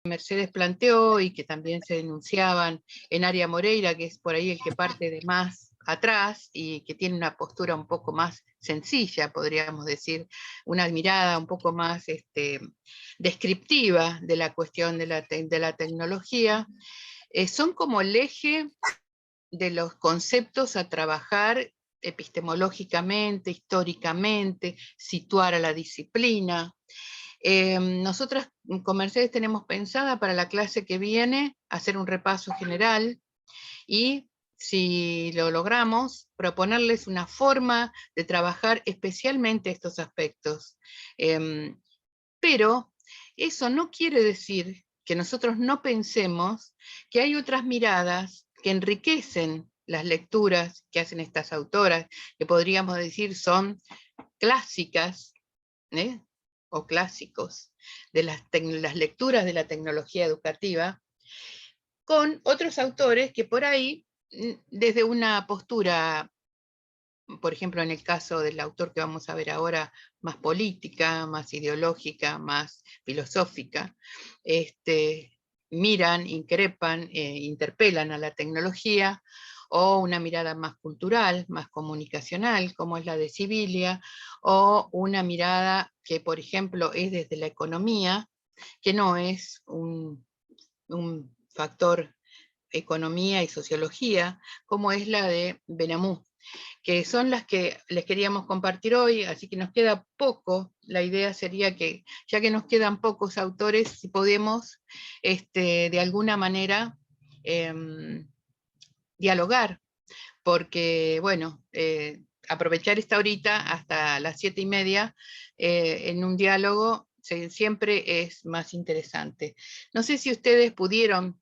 Mercedes planteó y que también se denunciaban en Aria Moreira, que es por ahí el que parte de más atrás y que tiene una postura un poco más sencilla, podríamos decir, una mirada un poco más descriptiva de la cuestión de la tecnología, son como el eje de los conceptos a trabajar epistemológicamente, históricamente, situar a la disciplina. Nosotras con Mercedes tenemos pensada para la clase que viene hacer un repaso general y, si lo logramos, proponerles una forma de trabajar especialmente estos aspectos. Pero eso no quiere decir que nosotros no pensemos que hay otras miradas que enriquecen las lecturas que hacen estas autoras, que podríamos decir son clásicas, ¿eh? O clásicos de las lecturas de la tecnología educativa, con otros autores que por ahí, desde una postura, por ejemplo, en el caso del autor que vamos a ver ahora, más política, más ideológica, más filosófica, miran, increpan, interpelan a la tecnología, o una mirada más cultural, más comunicacional, como es la de Sibilia, o una mirada que, por ejemplo, es desde la economía, que no es un factor economía y sociología, como es la de Benamou, que son las que les queríamos compartir hoy, así que nos queda poco. La idea sería que, ya que nos quedan pocos autores, si podemos, de alguna manera, dialogar, porque, bueno, aprovechar esta horita hasta las 7:30 en un diálogo siempre es más interesante. No sé si ustedes pudieron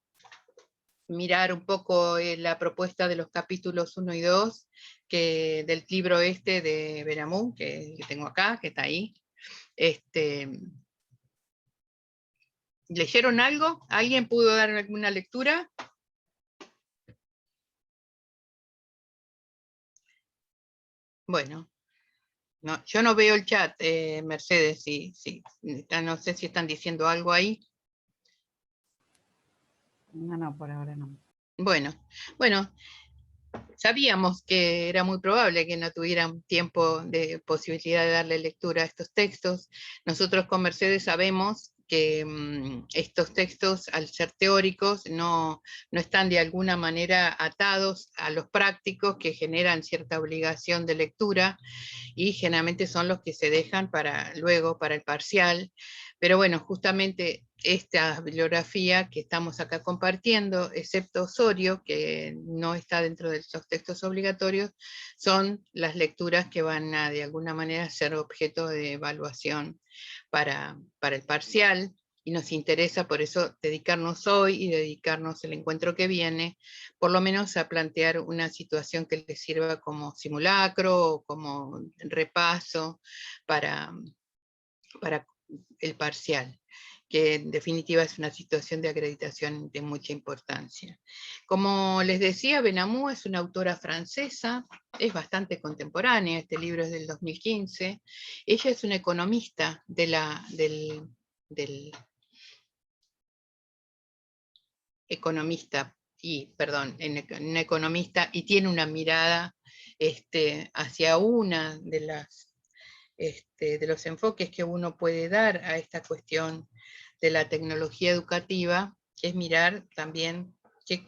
mirar un poco la propuesta de los capítulos 1 y 2 del libro de Benamou, que tengo acá, que está ahí. ¿Leyeron algo? ¿Alguien pudo dar alguna lectura? Bueno, no, yo no veo el chat, Mercedes, sí, no sé si están diciendo algo ahí. No, por ahora no. Bueno, sabíamos que era muy probable que no tuvieran tiempo de posibilidad de darle lectura a estos textos. Nosotros con Mercedes sabemos que estos textos, al ser teóricos, no están de alguna manera atados a los prácticos que generan cierta obligación de lectura, y generalmente son los que se dejan para luego, para el parcial. Pero bueno, justamente esta bibliografía que estamos acá compartiendo, excepto Osorio, que no está dentro de los textos obligatorios, son las lecturas que van a de alguna manera ser objeto de evaluación para el parcial, y nos interesa por eso dedicarnos hoy y dedicarnos el encuentro que viene, por lo menos a plantear una situación que les sirva como simulacro o como repaso para el parcial, que en definitiva es una situación de acreditación de mucha importancia. Como les decía, Benamou es una autora francesa, es bastante contemporánea, este libro es del 2015, ella es una economista una economista, y tiene una mirada hacia una de los enfoques que uno puede dar a esta cuestión de la tecnología educativa, es mirar también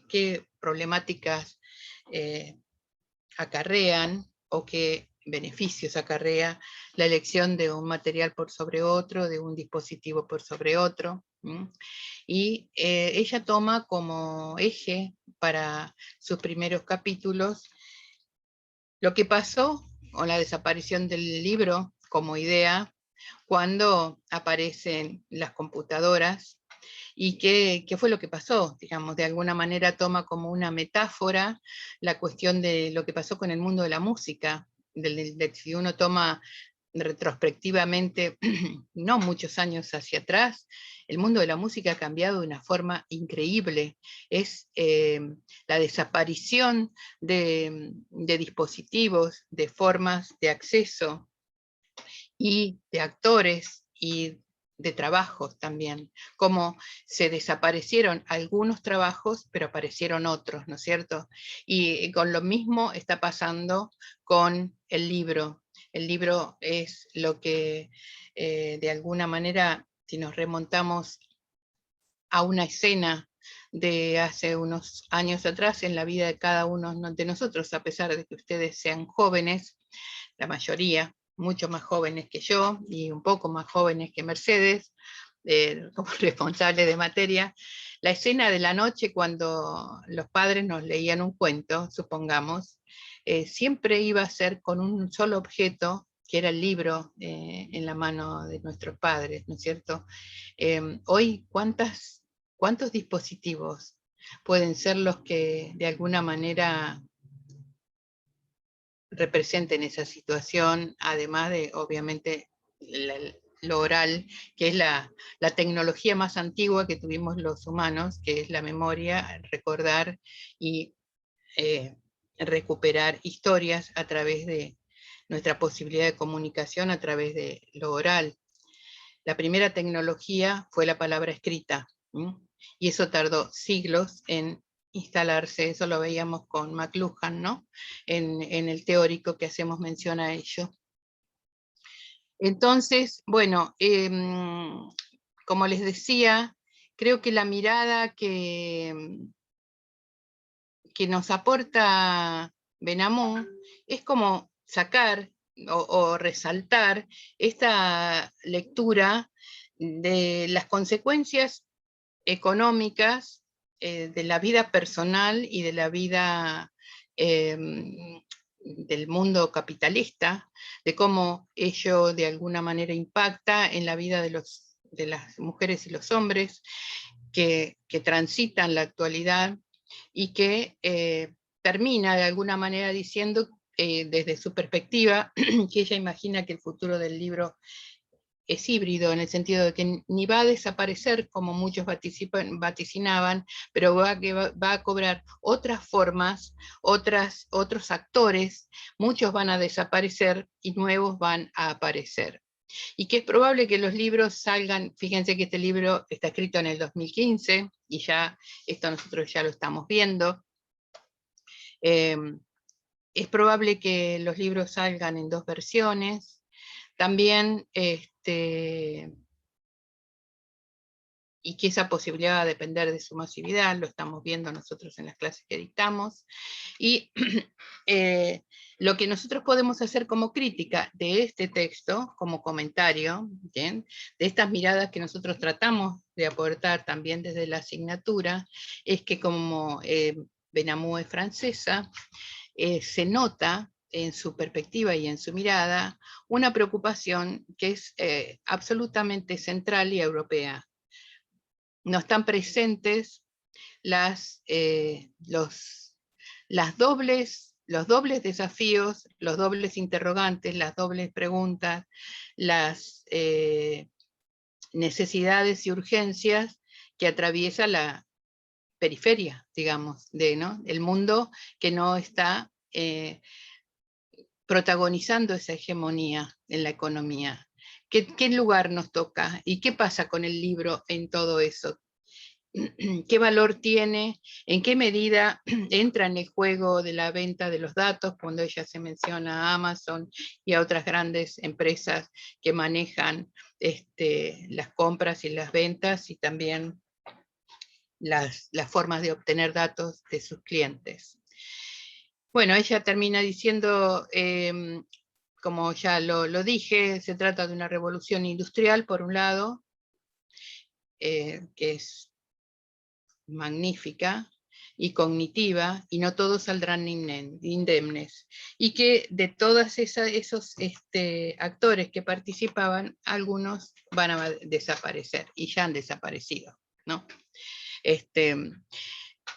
qué problemáticas acarrean o qué beneficios acarrea la elección de un material por sobre otro, de un dispositivo por sobre otro. Y ella toma como eje para sus primeros capítulos lo que pasó con la desaparición del libro como idea cuando aparecen las computadoras, y qué fue lo que pasó. Digamos, de alguna manera toma como una metáfora la cuestión de lo que pasó con el mundo de la música, si uno toma retrospectivamente, no muchos años hacia atrás, el mundo de la música ha cambiado de una forma increíble. Es la desaparición de dispositivos, de formas de acceso y de actores y de trabajos también, como se desaparecieron algunos trabajos, pero aparecieron otros, ¿no es cierto? Y con lo mismo está pasando con el libro. El libro es lo que, de alguna manera, si nos remontamos a una escena de hace unos años atrás en la vida de cada uno de nosotros, a pesar de que ustedes sean jóvenes, la mayoría, mucho más jóvenes que yo y un poco más jóvenes que Mercedes, como responsable de materia, la escena de la noche cuando los padres nos leían un cuento, supongamos, siempre iba a ser con un solo objeto, que era el libro en la mano de nuestros padres, ¿no es cierto? Hoy, ¿cuántos dispositivos pueden ser los que de alguna manera representen esa situación, además de, obviamente, lo oral, que es la tecnología más antigua que tuvimos los humanos, que es la memoria, recordar y recuperar historias a través de nuestra posibilidad de comunicación a través de lo oral. La primera tecnología fue la palabra escrita, ¿sí? Y eso tardó siglos en instalarse, eso lo veíamos con McLuhan, ¿no? En el teórico que hacemos mención a ello. Entonces, bueno, como les decía, creo que la mirada que nos aporta Benamou es como sacar o resaltar esta lectura de las consecuencias económicas de la vida personal y de la vida del mundo capitalista, de cómo ello de alguna manera impacta en la vida de las mujeres y los hombres que transitan la actualidad y que termina de alguna manera diciendo desde su perspectiva que ella imagina que el futuro del libro es híbrido, en el sentido de que ni va a desaparecer como muchos vaticinaban, pero va a cobrar otras formas, otros actores, muchos van a desaparecer y nuevos van a aparecer. Y que es probable que los libros salgan, fíjense que este libro está escrito en el 2015, y ya esto nosotros ya lo estamos viendo. Es probable que los libros salgan en 2 versiones. También, y que esa posibilidad va a depender de su masividad, lo estamos viendo nosotros en las clases que dictamos. Y lo que nosotros podemos hacer como crítica de este texto, como comentario, ¿bien?, de estas miradas que nosotros tratamos de aportar también desde la asignatura, es que como Benamou es francesa, se nota en su perspectiva y en su mirada una preocupación que es absolutamente central y europea. No están presentes los dobles desafíos, los dobles interrogantes, las dobles preguntas, las necesidades y urgencias que atraviesa la periferia, digamos, ¿no?, el mundo que no está protagonizando esa hegemonía en la economía. ¿Qué lugar nos toca? ¿Y qué pasa con el libro en todo eso? ¿Qué valor tiene? ¿En qué medida entra en el juego de la venta de los datos cuando ella se menciona a Amazon y a otras grandes empresas que manejan las compras y las ventas y también las formas de obtener datos de sus clientes? Bueno, ella termina diciendo, como ya lo dije, se trata de una revolución industrial, por un lado, que es magnífica y cognitiva, y no todos saldrán indemnes, y que de todos esos actores que participaban, algunos van a desaparecer, y ya han desaparecido, ¿no?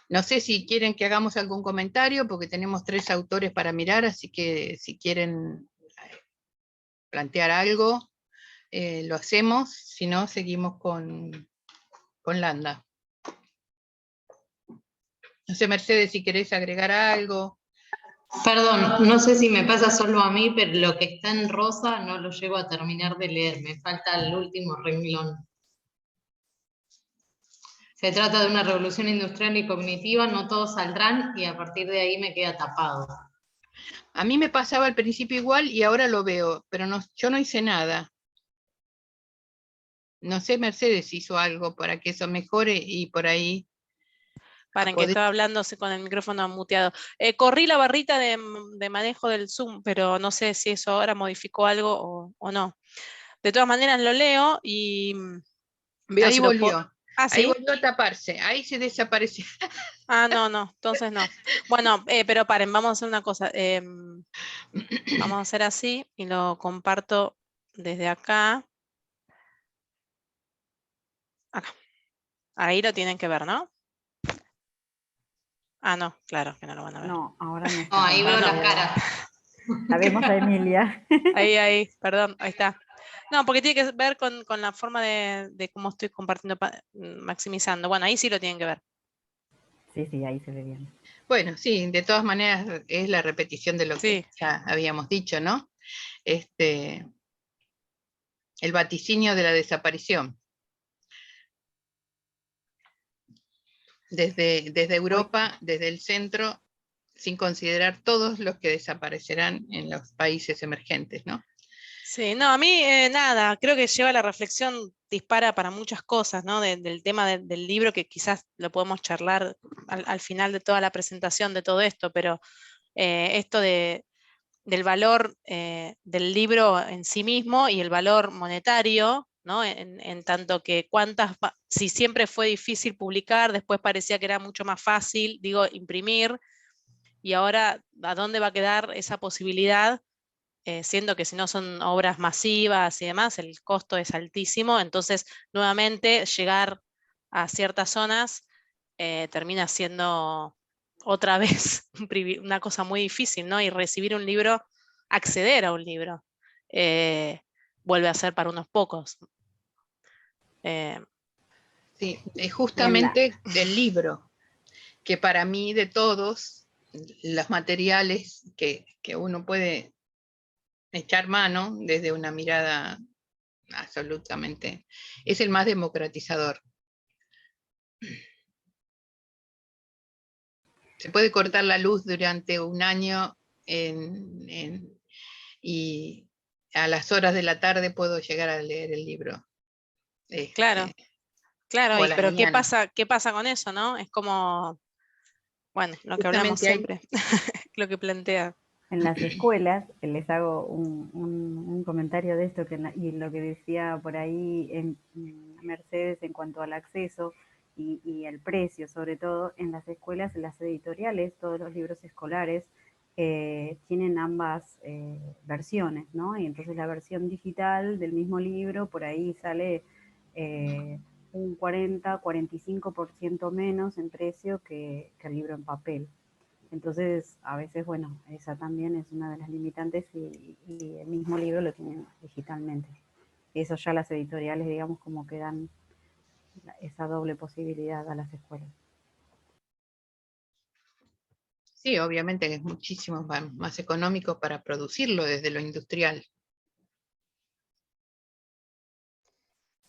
No sé si quieren que hagamos algún comentario, porque tenemos 3 autores para mirar, así que si quieren plantear algo, lo hacemos, si no, seguimos con Landa. No sé, Mercedes, si querés agregar algo. Perdón, no sé si me pasa solo a mí, pero lo que está en rosa no lo llego a terminar de leer, me falta el último renglón. Se trata de una revolución industrial y cognitiva, no todos saldrán y a partir de ahí me queda tapado. A mí me pasaba al principio igual y ahora lo veo, pero no, yo no hice nada. No sé, Mercedes hizo algo para que eso mejore y por ahí... Paren, que estaba hablándose con el micrófono muteado. Corrí la barrita de manejo del Zoom, pero no sé si eso ahora modificó algo o no. De todas maneras lo leo y veo ahí si lo volvió. puedo... Ah, Ahí ¿sí? volvió a taparse, ahí se desapareció. Ah, no, entonces no. Bueno, pero paren, vamos a hacer una cosa. Vamos a hacer así y lo comparto desde acá. Acá. Ahí lo tienen que ver, ¿no? Ah, no, claro que no lo van a ver. No, ahora no No, está. ahí veo las caras. La vemos a Emilia. Ahí, perdón, ahí está. No, porque tiene que ver con la forma de cómo estoy compartiendo, maximizando. Bueno, ahí sí lo tienen que ver. Sí, ahí se ve bien. Bueno, sí, de todas maneras es la repetición de lo que ya habíamos dicho, ¿no? El vaticinio de la desaparición. Desde Europa, desde el centro, sin considerar todos los que desaparecerán en los países emergentes, ¿no? Sí, no, a mí nada, creo que lleva la reflexión, dispara para muchas cosas, ¿no? Del tema del libro, que quizás lo podemos charlar al final de toda la presentación de todo esto, pero esto del valor del libro en sí mismo y el valor monetario, ¿no? En tanto que si siempre fue difícil publicar, después parecía que era mucho más fácil, digo, imprimir, y ahora, ¿a dónde va a quedar esa posibilidad? Siendo que si no son obras masivas y demás, el costo es altísimo, entonces nuevamente llegar a ciertas zonas termina siendo otra vez una cosa muy difícil, ¿no? Y recibir un libro, acceder a un libro, vuelve a ser para unos pocos. Sí, justamente del libro, que para mí de todos los materiales que uno puede echar mano desde una mirada absolutamente, es el más democratizador. Se puede cortar la luz durante un año y a las horas de la tarde puedo llegar a leer el libro. Claro, pero mañana. ¿qué pasa con eso, no? Es como, bueno, lo que hablamos siempre, lo que plantea. En las escuelas, les hago un comentario de esto, y lo que decía por ahí en Mercedes en cuanto al acceso y el precio, sobre todo en las escuelas, en las editoriales, todos los libros escolares tienen ambas versiones, ¿no? Y entonces la versión digital del mismo libro por ahí sale un 40-45% menos en precio que el libro en papel. Entonces, a veces, bueno, esa también es una de las limitantes y el mismo libro lo tienen digitalmente. Eso ya las editoriales, digamos, como que dan esa doble posibilidad a las escuelas. Sí, obviamente que es muchísimo más económico para producirlo desde lo industrial.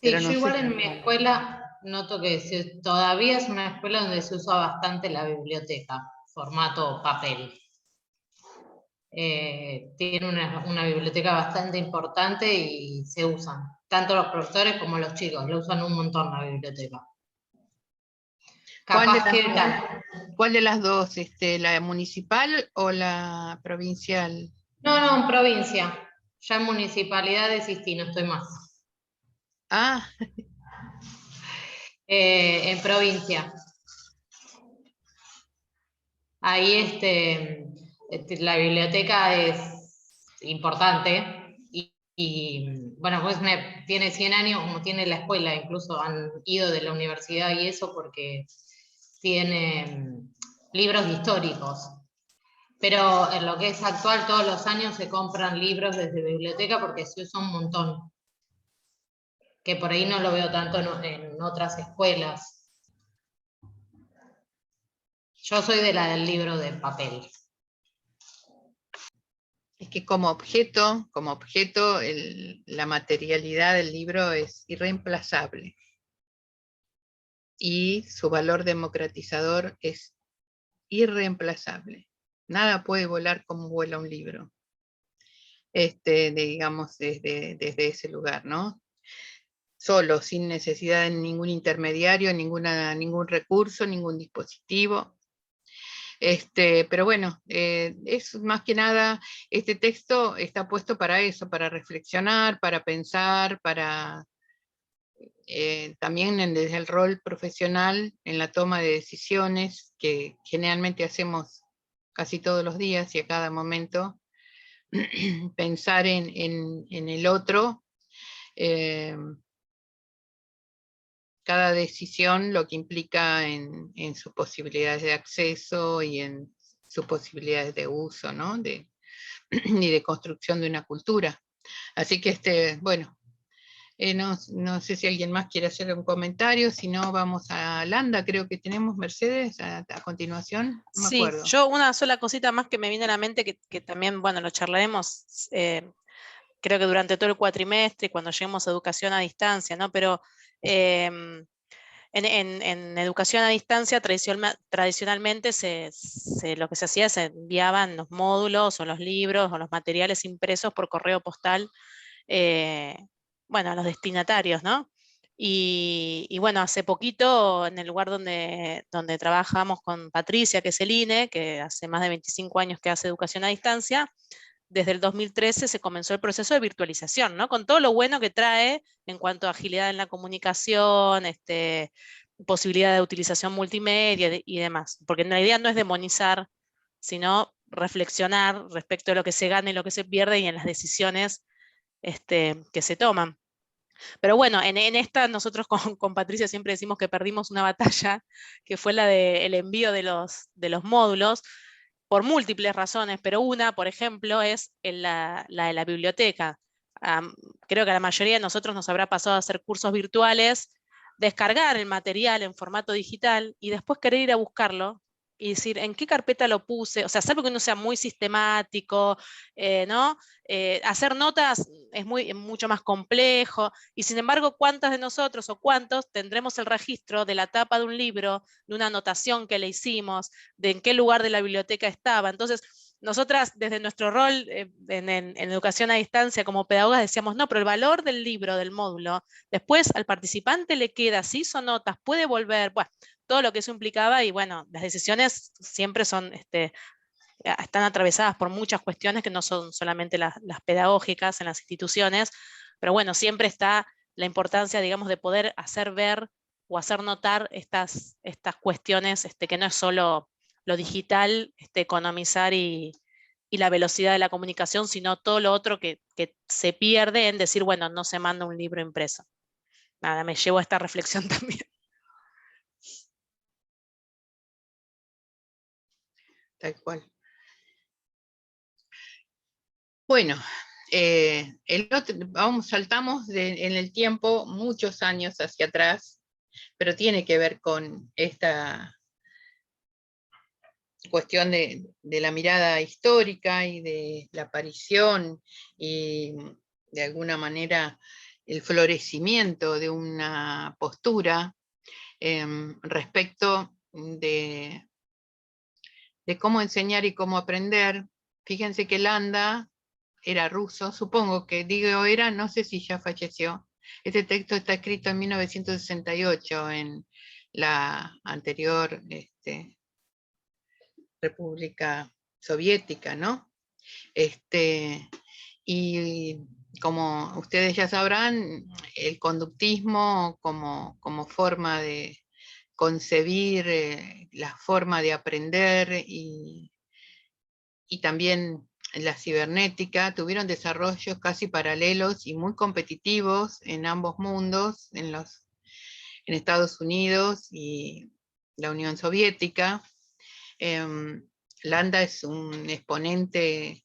Sí, yo igual en mi escuela noto que todavía es una escuela donde se usa bastante la biblioteca, formato papel. Tiene una biblioteca bastante importante y se usan, tanto los profesores como los chicos, lo usan un montón la biblioteca. ¿Cuál de las dos? ¿La municipal o la provincial? No, en provincia. Ya en municipalidad desistí, no estoy más. Ah. En provincia. Ahí la biblioteca es importante y bueno, pues tiene 100 años como tiene la escuela, incluso han ido de la universidad y eso porque tiene libros históricos. Pero en lo que es actual, todos los años se compran libros desde biblioteca porque se usa un montón. Que por ahí no lo veo tanto en otras escuelas. Yo soy de la del libro de papel. es que como objeto la materialidad del libro es irreemplazable. Y su valor democratizador es irreemplazable. Nada puede volar como vuela un libro. Digamos, desde ese lugar, ¿no? Solo, sin necesidad de ningún intermediario, ningún recurso, ningún dispositivo. Pero bueno, es más que nada, este texto está puesto para eso, para reflexionar, para pensar, para también desde el rol profesional en la toma de decisiones que generalmente hacemos casi todos los días y a cada momento, pensar en el otro, cada decisión lo que implica en sus posibilidades de acceso y en sus posibilidades de uso, ¿no? Y de construcción de una cultura. Así que, bueno, no sé si alguien más quiere hacer un comentario, si no vamos a Landa, creo que tenemos Mercedes a continuación, no me Sí, acuerdo. yo una sola cosita más que me viene a la mente, que también, bueno, lo charlaremos, creo que durante todo el cuatrimestre, cuando lleguemos a educación a distancia, ¿no? Pero en educación a distancia tradicionalmente lo que se hacía, se enviaban los módulos o los libros o los materiales impresos por correo postal, bueno, a los destinatarios, ¿no? Y bueno, hace poquito, en el lugar donde trabajamos con Patricia, que es el INE, que hace más de 25 años que hace educación a distancia, desde el 2013 se comenzó el proceso de virtualización, ¿no? Con todo lo bueno que trae en cuanto a agilidad en la comunicación, posibilidad de utilización multimedia y demás. Porque la idea no es demonizar, sino reflexionar respecto a lo que se gana y lo que se pierde y en las decisiones que se toman. Pero bueno, en esta nosotros con Patricia siempre decimos que perdimos una batalla, que fue la del envío de los módulos, por múltiples razones, pero una, por ejemplo, es la de la biblioteca. Creo que a la mayoría de nosotros nos habrá pasado a hacer cursos virtuales, descargar el material en formato digital y después querer ir a buscarlo y decir, ¿en qué carpeta lo puse? O sea, salvo que uno sea muy sistemático, ¿no? Hacer notas es mucho más complejo, y sin embargo, ¿cuántas de nosotros o cuántos tendremos el registro de la tapa de un libro, de una anotación que le hicimos, de en qué lugar de la biblioteca estaba? Entonces, nosotras desde nuestro rol en educación a distancia como pedagogas decíamos, no, pero el valor del libro, del módulo, después al participante le queda, si hizo notas, puede volver, bueno, todo lo que eso implicaba, y bueno, las decisiones siempre son, están atravesadas por muchas cuestiones que no son solamente las pedagógicas en las instituciones, pero bueno, siempre está la importancia, digamos, de poder hacer ver o hacer notar estas cuestiones, que no es solo lo digital, economizar y la velocidad de la comunicación, sino todo lo otro que se pierde en decir, bueno, no se manda un libro impreso. Nada, me llevo a esta reflexión también. Tal cual. Bueno, saltamos en el tiempo muchos años hacia atrás, pero tiene que ver con esta cuestión de la mirada histórica y de la aparición y de alguna manera el florecimiento de una postura respecto de cómo enseñar y cómo aprender. Fíjense que Landa era ruso, supongo que digo era, no sé si ya falleció. Este texto está escrito en 1968 en la anterior República Soviética, ¿no? Y como ustedes ya sabrán, el conductismo como forma de concebir la forma de aprender y también la cibernética tuvieron desarrollos casi paralelos y muy competitivos en ambos mundos, en Estados Unidos y la Unión Soviética. Landa es un exponente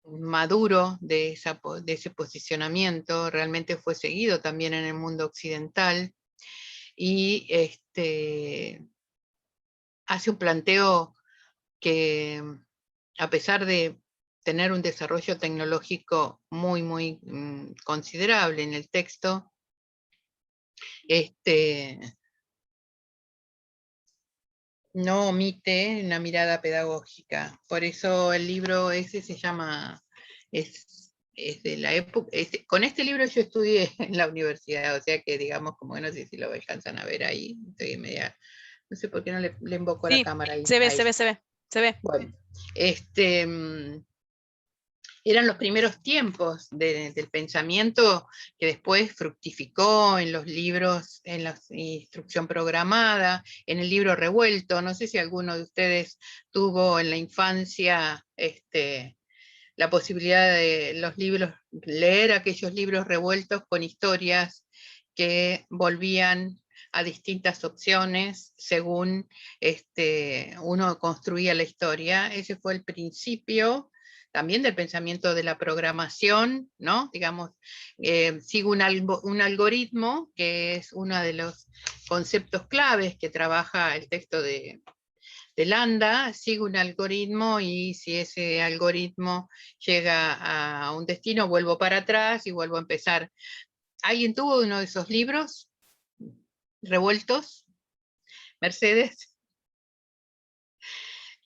maduro de ese posicionamiento, realmente fue seguido también en el mundo occidental, y hace un planteo que a pesar de tener un desarrollo tecnológico muy considerable en el texto, no omite una mirada pedagógica. Por eso el libro ese se llama, es de la época, con este libro yo estudié en la universidad, o sea que digamos, como no sé si lo alcanzan a ver ahí, estoy media, no sé por qué no le invoco la Sí, cámara ahí. se ve, Ahí. se ve. Bueno, eran los primeros tiempos del pensamiento que después fructificó en los libros, en la instrucción programada, en el libro revuelto. No sé si alguno de ustedes tuvo en la infancia la posibilidad de los libros, leer aquellos libros revueltos con historias que volvían a distintas opciones según uno construía la historia. Ese fue el principio también del pensamiento de la programación, ¿no? Digamos, sigo un algoritmo, que es uno de los conceptos claves que trabaja el texto de Landa, sigo un algoritmo y si ese algoritmo llega a un destino, vuelvo para atrás y vuelvo a empezar. ¿Alguien tuvo uno de esos libros revueltos? Mercedes.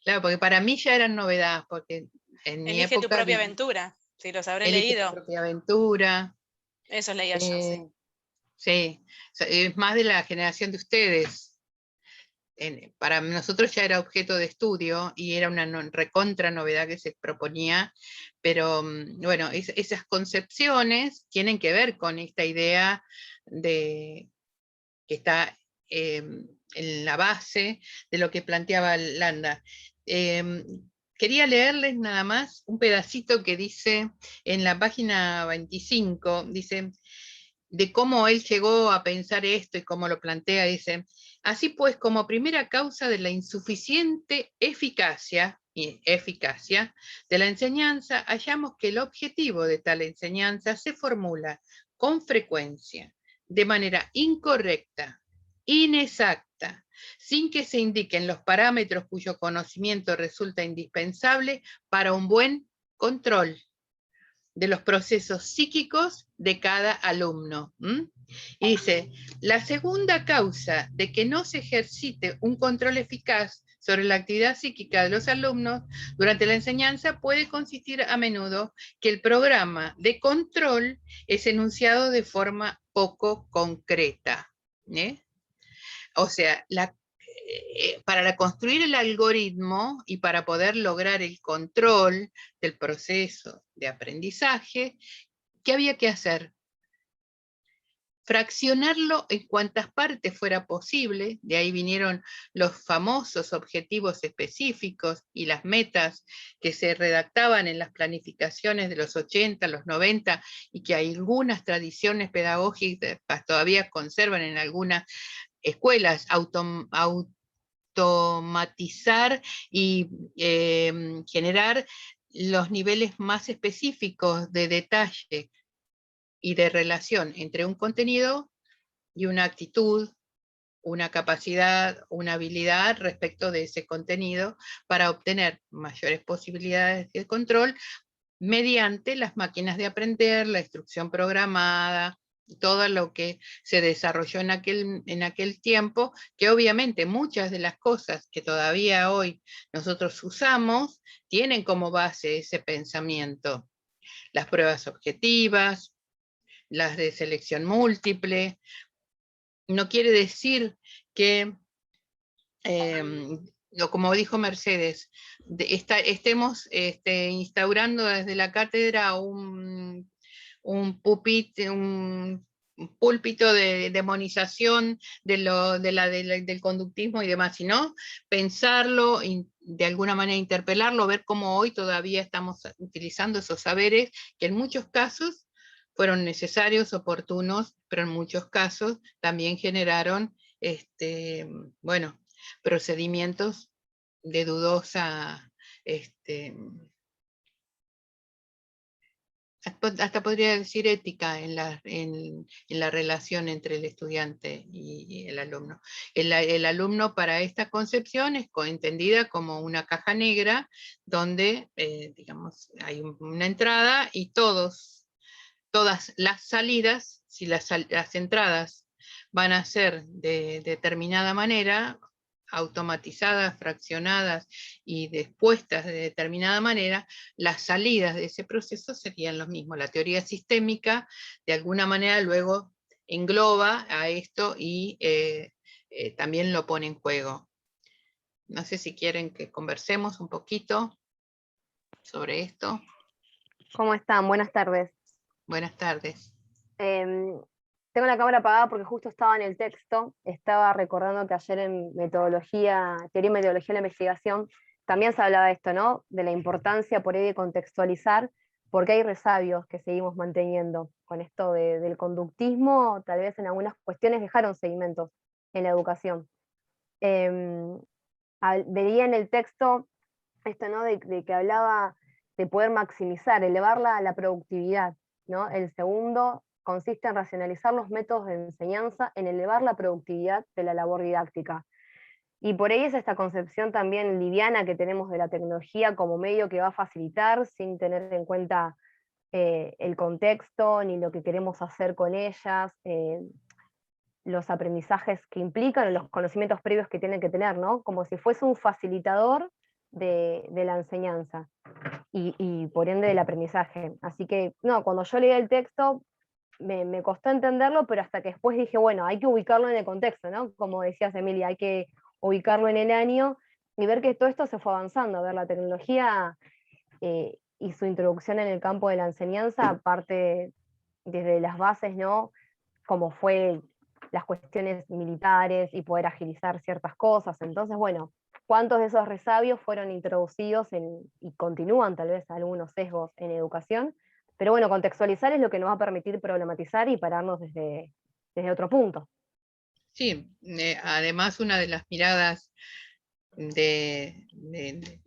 Claro, porque para mí ya eran novedad, porque en mi Elige tu época propia aventura, si los habré Elige tu leído. propia aventura. Esos leía yo, sí. Sí, es más de la generación de ustedes. Para nosotros ya era objeto de estudio y era una recontra novedad que se proponía, pero bueno, esas concepciones tienen que ver con esta idea de que está en la base de lo que planteaba Landa. Quería leerles nada más un pedacito que dice en la página 25, dice, de cómo él llegó a pensar esto y cómo lo plantea, dice, así pues, como primera causa de la insuficiente eficacia de la enseñanza, hallamos que el objetivo de tal enseñanza se formula con frecuencia, de manera incorrecta, inexacta, sin que se indiquen los parámetros cuyo conocimiento resulta indispensable para un buen control de los procesos psíquicos de cada alumno. Y dice, la segunda causa de que no se ejercite un control eficaz sobre la actividad psíquica de los alumnos durante la enseñanza puede consistir a menudo que el programa de control es enunciado de forma poco concreta. O sea, para construir el algoritmo y para poder lograr el control del proceso de aprendizaje, ¿qué había que hacer? Fraccionarlo en cuantas partes fuera posible, de ahí vinieron los famosos objetivos específicos y las metas que se redactaban en las planificaciones de los 80, los 90, y que algunas tradiciones pedagógicas todavía conservan en algunas escuelas, automatizar y generar los niveles más específicos de detalle y de relación entre un contenido y una actitud, una capacidad, una habilidad respecto de ese contenido para obtener mayores posibilidades de control mediante las máquinas de aprender, la instrucción programada, todo lo que se desarrolló en aquel tiempo, que obviamente muchas de las cosas que todavía hoy nosotros usamos tienen como base ese pensamiento. Las pruebas objetivas, las de selección múltiple. No quiere decir que, como dijo Mercedes, estemos instaurando desde la cátedra un púlpito de demonización del conductismo y demás, sino pensarlo, de alguna manera interpelarlo, ver cómo hoy todavía estamos utilizando esos saberes que en muchos casos fueron necesarios, oportunos, pero en muchos casos también generaron bueno, procedimientos de dudosa hasta podría decir ética en la relación entre el estudiante y el alumno. El alumno para esta concepción es entendida como una caja negra donde, digamos, hay una entrada y todas las salidas, si las entradas van a ser de determinada manera, automatizadas, fraccionadas y dispuestas de determinada manera, las salidas de ese proceso serían los mismos. La teoría sistémica, de alguna manera, luego engloba a esto y también lo pone en juego. No sé si quieren que conversemos un poquito sobre esto. ¿Cómo están? Buenas tardes. Buenas tardes. Tengo la cámara apagada porque justo estaba en el texto, estaba recordando que ayer en teoría y metodología de la investigación, también se hablaba de esto, ¿no? De la importancia por ahí de contextualizar, porque hay resabios que seguimos manteniendo con esto del conductismo, tal vez en algunas cuestiones dejaron sedimentos en la educación. Veía en el texto esto, ¿no? De que hablaba de poder maximizar, elevar la productividad, ¿no? El segundo consiste en racionalizar los métodos de enseñanza, en elevar la productividad de la labor didáctica. Y por ahí es esta concepción también liviana que tenemos de la tecnología como medio que va a facilitar sin tener en cuenta el contexto ni lo que queremos hacer con ellas, los aprendizajes que implican, los conocimientos previos que tienen que tener, ¿no? Como si fuese un facilitador de la enseñanza y por ende del aprendizaje. Así que, no, cuando yo leí el texto, me costó entenderlo, pero hasta que después dije, bueno, hay que ubicarlo en el contexto, ¿no? Como decías, Emilia, hay que ubicarlo en el año y ver que todo esto se fue avanzando, a ver la tecnología y su introducción en el campo de la enseñanza, parte desde las bases, ¿no? Como fue las cuestiones militares y poder agilizar ciertas cosas. Entonces, bueno, ¿cuántos de esos resabios fueron introducidos y continúan tal vez algunos sesgos en educación? Pero bueno, contextualizar es lo que nos va a permitir problematizar y pararnos desde otro punto. Sí, además una de las miradas de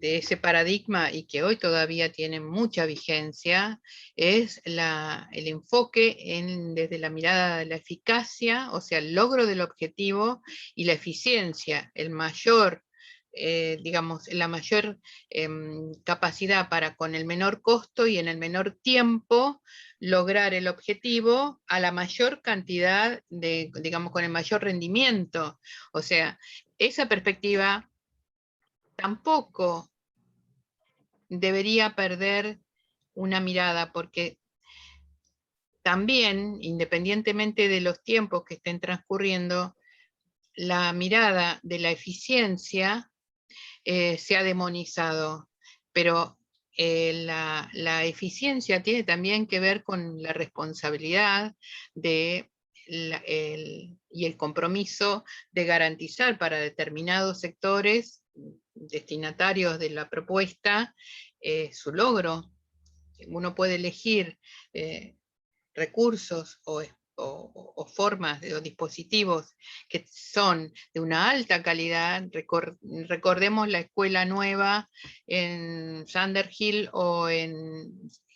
ese paradigma y que hoy todavía tiene mucha vigencia es el enfoque desde la mirada de la eficacia, o sea, el logro del objetivo y la eficiencia, el mayor, digamos, la mayor capacidad para con el menor costo y en el menor tiempo lograr el objetivo a la mayor cantidad digamos, con el mayor rendimiento. O sea, esa perspectiva tampoco debería perder una mirada, porque también, independientemente de los tiempos que estén transcurriendo, la mirada de la eficiencia se ha demonizado, pero la eficiencia tiene también que ver con la responsabilidad y el compromiso de garantizar para determinados sectores destinatarios de la propuesta su logro. Uno puede elegir recursos o formas o dispositivos que son de una alta calidad. Recordemos la escuela nueva en Sanderhill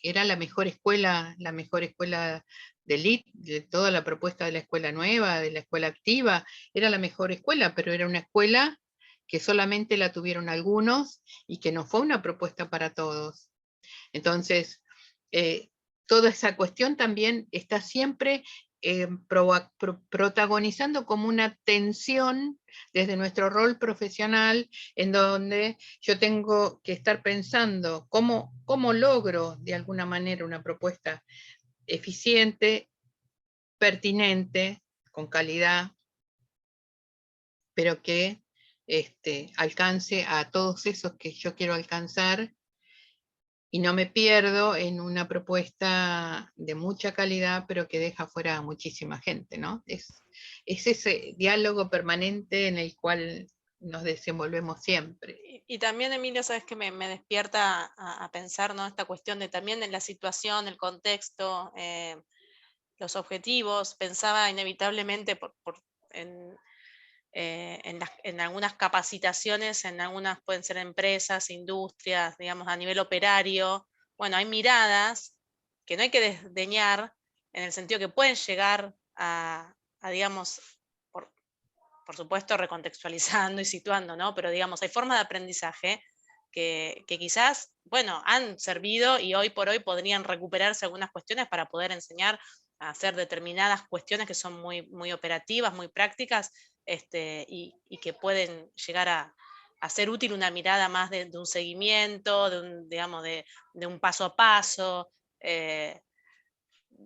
era la mejor escuela de toda la propuesta de la escuela nueva, de la escuela activa, era la mejor escuela, pero era una escuela que solamente la tuvieron algunos y que no fue una propuesta para todos. Entonces, toda esa cuestión también está siempre protagonizando como una tensión desde nuestro rol profesional, en donde yo tengo que estar pensando cómo logro de alguna manera una propuesta eficiente, pertinente, con calidad, pero que alcance a todos esos que yo quiero alcanzar y no me pierdo en una propuesta de mucha calidad, pero que deja fuera a muchísima gente, ¿no? Es ese diálogo permanente en el cual nos desenvolvemos siempre. Y también, Emilia, sabes que me despierta a pensar, ¿no? Esta cuestión de también en la situación, el contexto, los objetivos. Pensaba inevitablemente en algunas capacitaciones, en algunas pueden ser empresas, industrias, digamos, a nivel operario. Bueno, hay miradas que no hay que desdeñar, en el sentido que pueden llegar a digamos, por supuesto recontextualizando y situando, ¿no? Pero digamos, hay formas de aprendizaje que quizás, bueno, han servido y hoy por hoy podrían recuperarse algunas cuestiones para poder enseñar a hacer determinadas cuestiones que son muy, muy operativas, muy prácticas, y que pueden llegar a ser útil una mirada más de un seguimiento, digamos, de un paso a paso,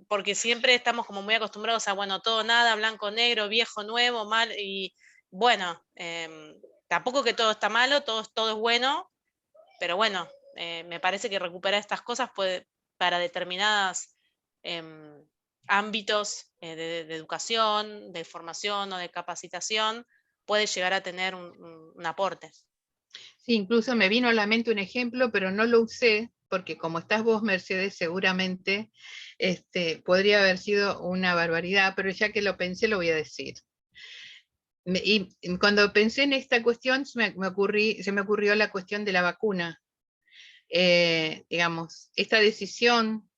porque siempre estamos como muy acostumbrados a, bueno, todo, nada, blanco, negro, viejo, nuevo, mal, y bueno, tampoco que todo está malo, todo es bueno, pero bueno, me parece que recuperar estas cosas puede, para determinados ámbitos de educación, de formación o de capacitación, puede llegar a tener un aporte. Sí, incluso me vino a la mente un ejemplo, pero no lo usé, porque como estás vos, Mercedes, seguramente podría haber sido una barbaridad, pero ya que lo pensé, lo voy a decir. Y cuando pensé en esta cuestión, se me ocurrió la cuestión de la vacuna. Digamos, esta decisión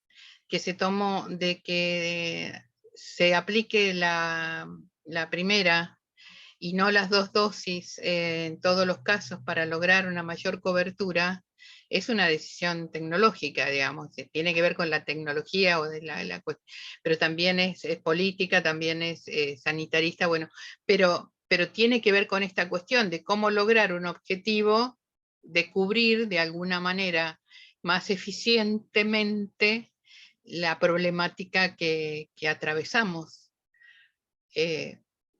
que se tomó de que se aplique la primera y no las 2 dosis en todos los casos para lograr una mayor cobertura, es una decisión tecnológica, digamos, tiene que ver con la tecnología, o pero también es política, también es sanitarista, bueno, pero tiene que ver con esta cuestión de cómo lograr un objetivo de cubrir de alguna manera más eficientemente la problemática que atravesamos.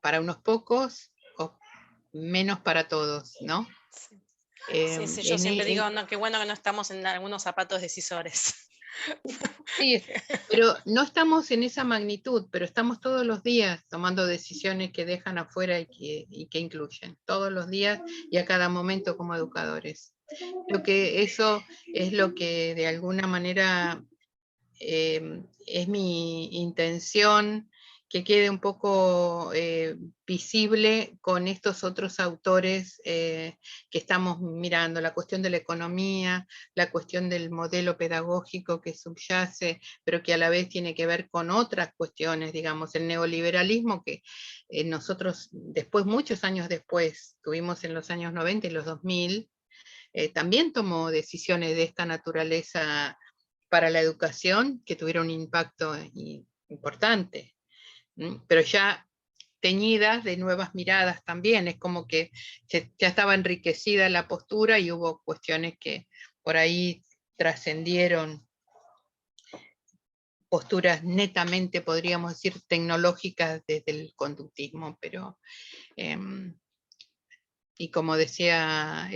Para unos pocos o menos para todos, ¿no? Sí, sí, yo siempre digo, no, qué bueno que no estamos en algunos zapatos decisores. Sí, pero no estamos en esa magnitud, pero estamos todos los días tomando decisiones que dejan afuera y que incluyen, todos los días y a cada momento como educadores. Creo que eso es lo que de alguna manera es mi intención, que quede un poco visible con estos otros autores que estamos mirando, la cuestión de la economía, la cuestión del modelo pedagógico que subyace, pero que a la vez tiene que ver con otras cuestiones, digamos, el neoliberalismo que nosotros después, muchos años después, tuvimos en los años 90 y los 2000, también tomó decisiones de esta naturaleza para la educación que tuvieron un impacto importante, pero ya teñidas de nuevas miradas también, es como que ya estaba enriquecida la postura y hubo cuestiones que por ahí trascendieron posturas netamente, podríamos decir, tecnológicas desde el conductismo, pero y como decía,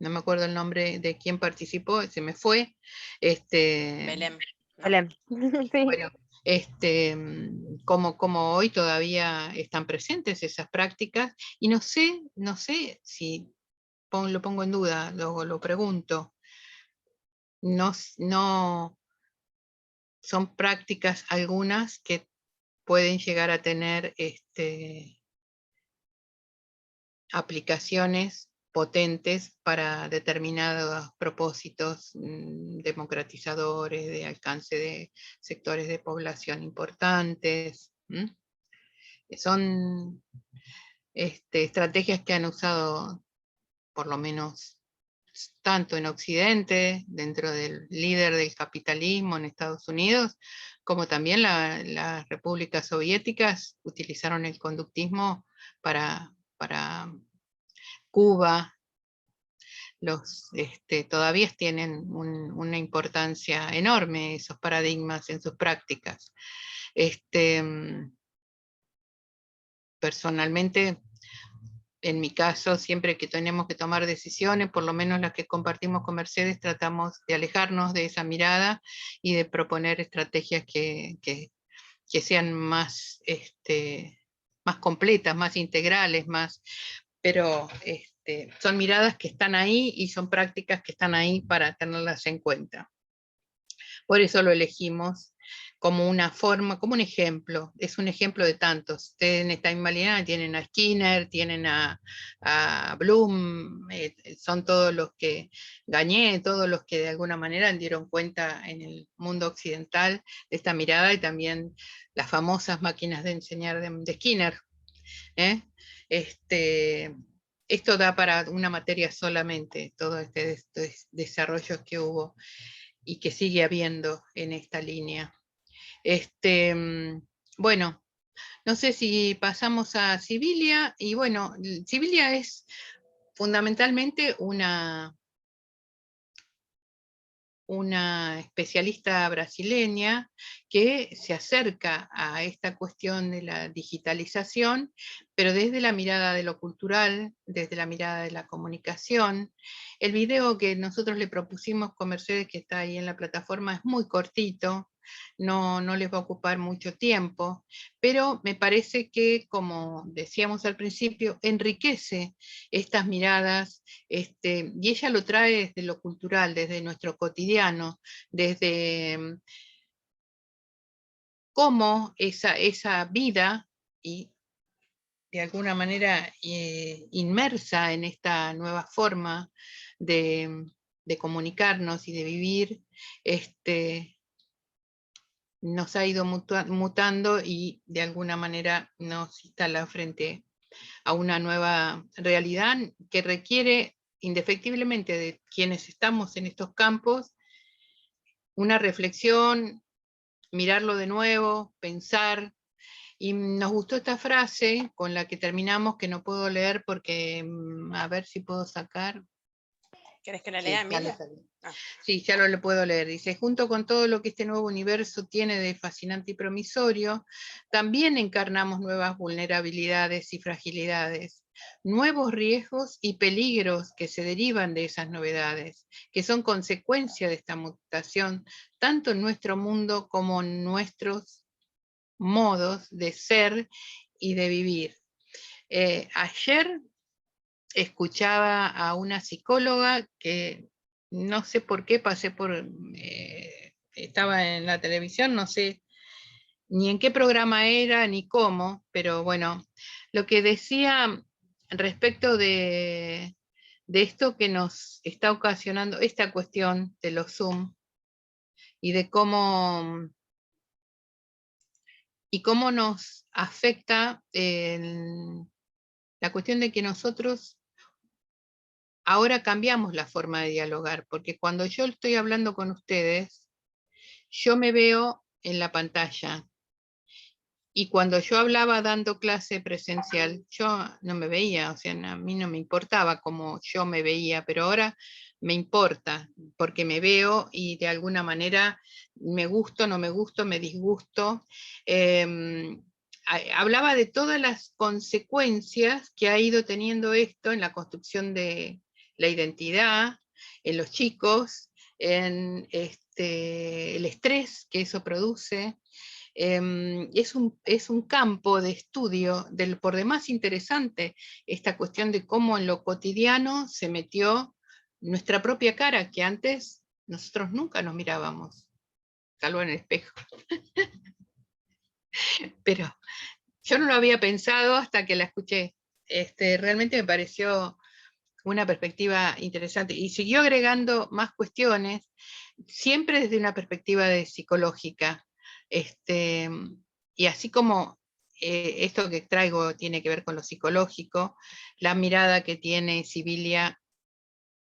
no me acuerdo el nombre de quién participó, se me fue. Belén. Belén. Sí. Bueno, como hoy todavía están presentes esas prácticas, y no sé si lo pongo en duda, lo pregunto. No son prácticas algunas que pueden llegar a tener aplicaciones potentes para determinados propósitos democratizadores, de alcance de sectores de población importantes. Son estrategias que han usado, por lo menos tanto en Occidente, dentro del líder del capitalismo en Estados Unidos, como también las repúblicas soviéticas utilizaron el conductismo para Cuba. Todavía tienen una importancia enorme esos paradigmas en sus prácticas. Personalmente, en mi caso, siempre que tenemos que tomar decisiones, por lo menos las que compartimos con Mercedes, tratamos de alejarnos de esa mirada y de proponer estrategias que sean más, más completas, más integrales, pero son miradas que están ahí y son prácticas que están ahí para tenerlas en cuenta. Por eso lo elegimos como una forma, como un ejemplo. Es un ejemplo de tantos. Ustedes en esta misma línea tienen a Skinner, tienen a Bloom, son todos los que, Gagné, todos los que de alguna manera dieron cuenta en el mundo occidental de esta mirada, y también las famosas máquinas de enseñar de Skinner. Esto da para una materia solamente, todo estos desarrollos que hubo y que sigue habiendo en esta línea. Bueno, no sé si pasamos a Sibilia, y bueno, Sibilia es fundamentalmente una especialista brasileña que se acerca a esta cuestión de la digitalización, pero desde la mirada de lo cultural, desde la mirada de la comunicación. El video que nosotros le propusimos con Mercedes, que está ahí en la plataforma, es muy cortito, no les va a ocupar mucho tiempo, pero me parece que, como decíamos al principio, enriquece estas miradas, y ella lo trae desde lo cultural, desde nuestro cotidiano, desde cómo esa vida, y de alguna manera inmersa en esta nueva forma de comunicarnos y de vivir, nos ha ido mutando y de alguna manera nos instala frente a una nueva realidad que requiere, indefectiblemente de quienes estamos en estos campos, una reflexión, mirarlo de nuevo, pensar. Y nos gustó esta frase con la que terminamos, que no puedo leer porque, a ver si puedo sacar. ¿Querés que la lea, Emilia? Sí, ya lo puedo leer. Dice: junto con todo lo que este nuevo universo tiene de fascinante y promisorio, también encarnamos nuevas vulnerabilidades y fragilidades, nuevos riesgos y peligros que se derivan de esas novedades, que son consecuencia de esta mutación, tanto en nuestro mundo como en nuestros modos de ser y de vivir. Ayer escuchaba a una psicóloga que no sé por qué estaba en la televisión, no sé ni en qué programa era ni cómo, pero bueno, lo que decía respecto de esto que nos está ocasionando esta cuestión de los Zoom y de cómo nos afecta la cuestión de que nosotros ahora cambiamos la forma de dialogar, porque cuando yo estoy hablando con ustedes, yo me veo en la pantalla. Y cuando yo hablaba dando clase presencial, yo no me veía, o sea, a mí no me importaba cómo yo me veía, pero ahora me importa, porque me veo y de alguna manera me gusto, no me gusto, me disgusto. Hablaba de todas las consecuencias que ha ido teniendo esto en la construcción de la identidad, en los chicos, en el estrés que eso produce. Es un campo de estudio por demás interesante, esta cuestión de cómo en lo cotidiano se metió nuestra propia cara, que antes nosotros nunca nos mirábamos, salvo en el espejo. Pero yo no lo había pensado hasta que la escuché. Realmente me pareció una perspectiva interesante, y siguió agregando más cuestiones, siempre desde una perspectiva psicológica. Y así como esto que traigo tiene que ver con lo psicológico, la mirada que tiene Sibilia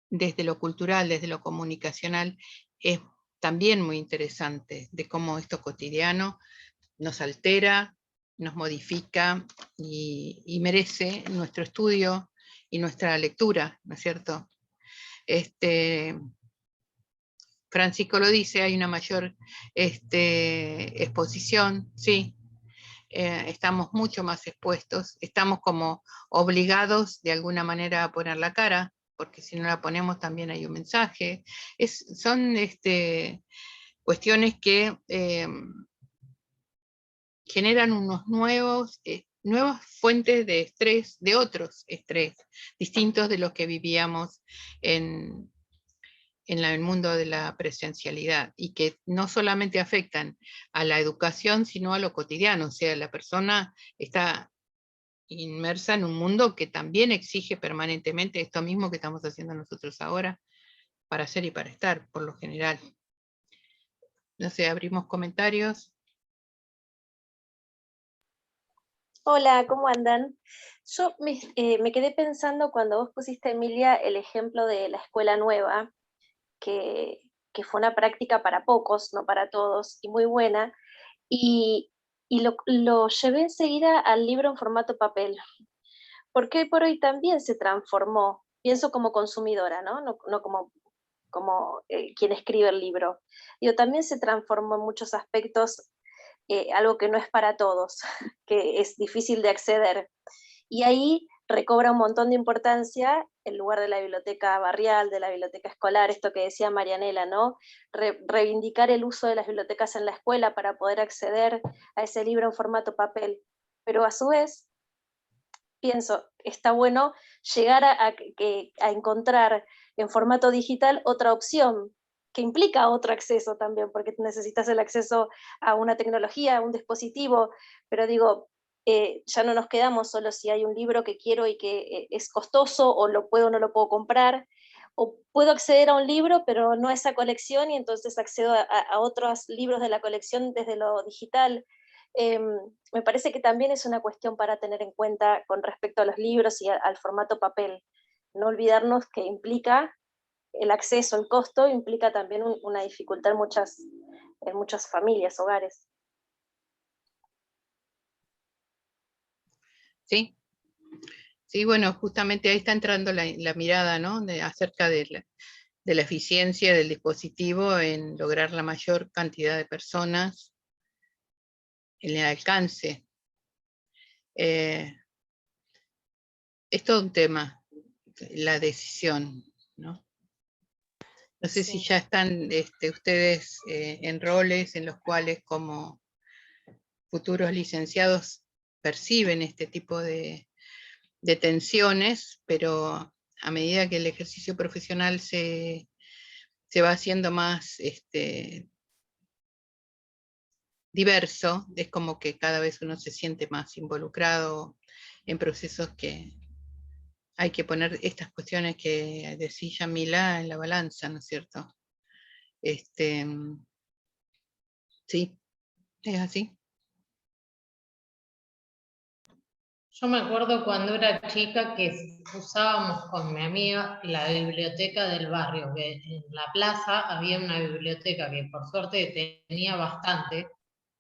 desde lo cultural, desde lo comunicacional, es también muy interesante, de cómo esto cotidiano nos altera, nos modifica y merece nuestro estudio y nuestra lectura, ¿no es cierto? Francisco lo dice, hay una mayor exposición, sí, estamos mucho más expuestos, estamos como obligados de alguna manera a poner la cara, porque si no la ponemos también hay un mensaje. Son cuestiones que generan unos nuevas fuentes de estrés, de otros estrés, distintos de los que vivíamos en en el mundo de la presencialidad, y que no solamente afectan a la educación, sino a lo cotidiano. O sea, la persona está inmersa en un mundo que también exige permanentemente esto mismo que estamos haciendo nosotros ahora, para ser y para estar, por lo general. No sé, abrimos comentarios. Hola, ¿cómo andan? Yo me quedé pensando cuando vos pusiste, Emilia, el ejemplo de la escuela nueva, que fue una práctica para pocos, no para todos, y muy buena, y lo llevé enseguida al libro en formato papel, porque hoy por hoy también se transformó, pienso como consumidora, ¿no? No como quien escribe el libro. Digo, también se transformó en muchos aspectos, algo que no es para todos, que es difícil de acceder. Y ahí recobra un montón de importancia el lugar de la biblioteca barrial, de la biblioteca escolar, esto que decía Marianela, ¿no? Reivindicar el uso de las bibliotecas en la escuela para poder acceder a ese libro en formato papel. Pero a su vez, pienso, está bueno llegar a encontrar en formato digital otra opción, que implica otro acceso también, porque necesitas el acceso a una tecnología, a un dispositivo, pero digo, ya no nos quedamos solo si hay un libro que quiero y que es costoso, o lo puedo o no lo puedo comprar, o puedo acceder a un libro, pero no a esa colección, y entonces accedo a otros libros de la colección desde lo digital. Me parece que también es una cuestión para tener en cuenta con respecto a los libros y al formato papel. No olvidarnos que implica el acceso, el costo, implica también una dificultad en muchas familias, hogares. ¿Sí? Sí, bueno, justamente ahí está entrando la mirada, ¿no? Acerca de la eficiencia del dispositivo en lograr la mayor cantidad de personas en el alcance. Es todo un tema, la decisión, ¿no? No sé si ya están ustedes en roles en los cuales como futuros licenciados perciben este tipo de tensiones, pero a medida que el ejercicio profesional se va haciendo más diverso, es como que cada vez uno se siente más involucrado en procesos que hay que poner estas cuestiones que decía Yamila en la balanza, ¿no es cierto? Sí, es así. Yo me acuerdo cuando era chica que usábamos con mi amiga la biblioteca del barrio, que en la plaza había una biblioteca que por suerte tenía bastante,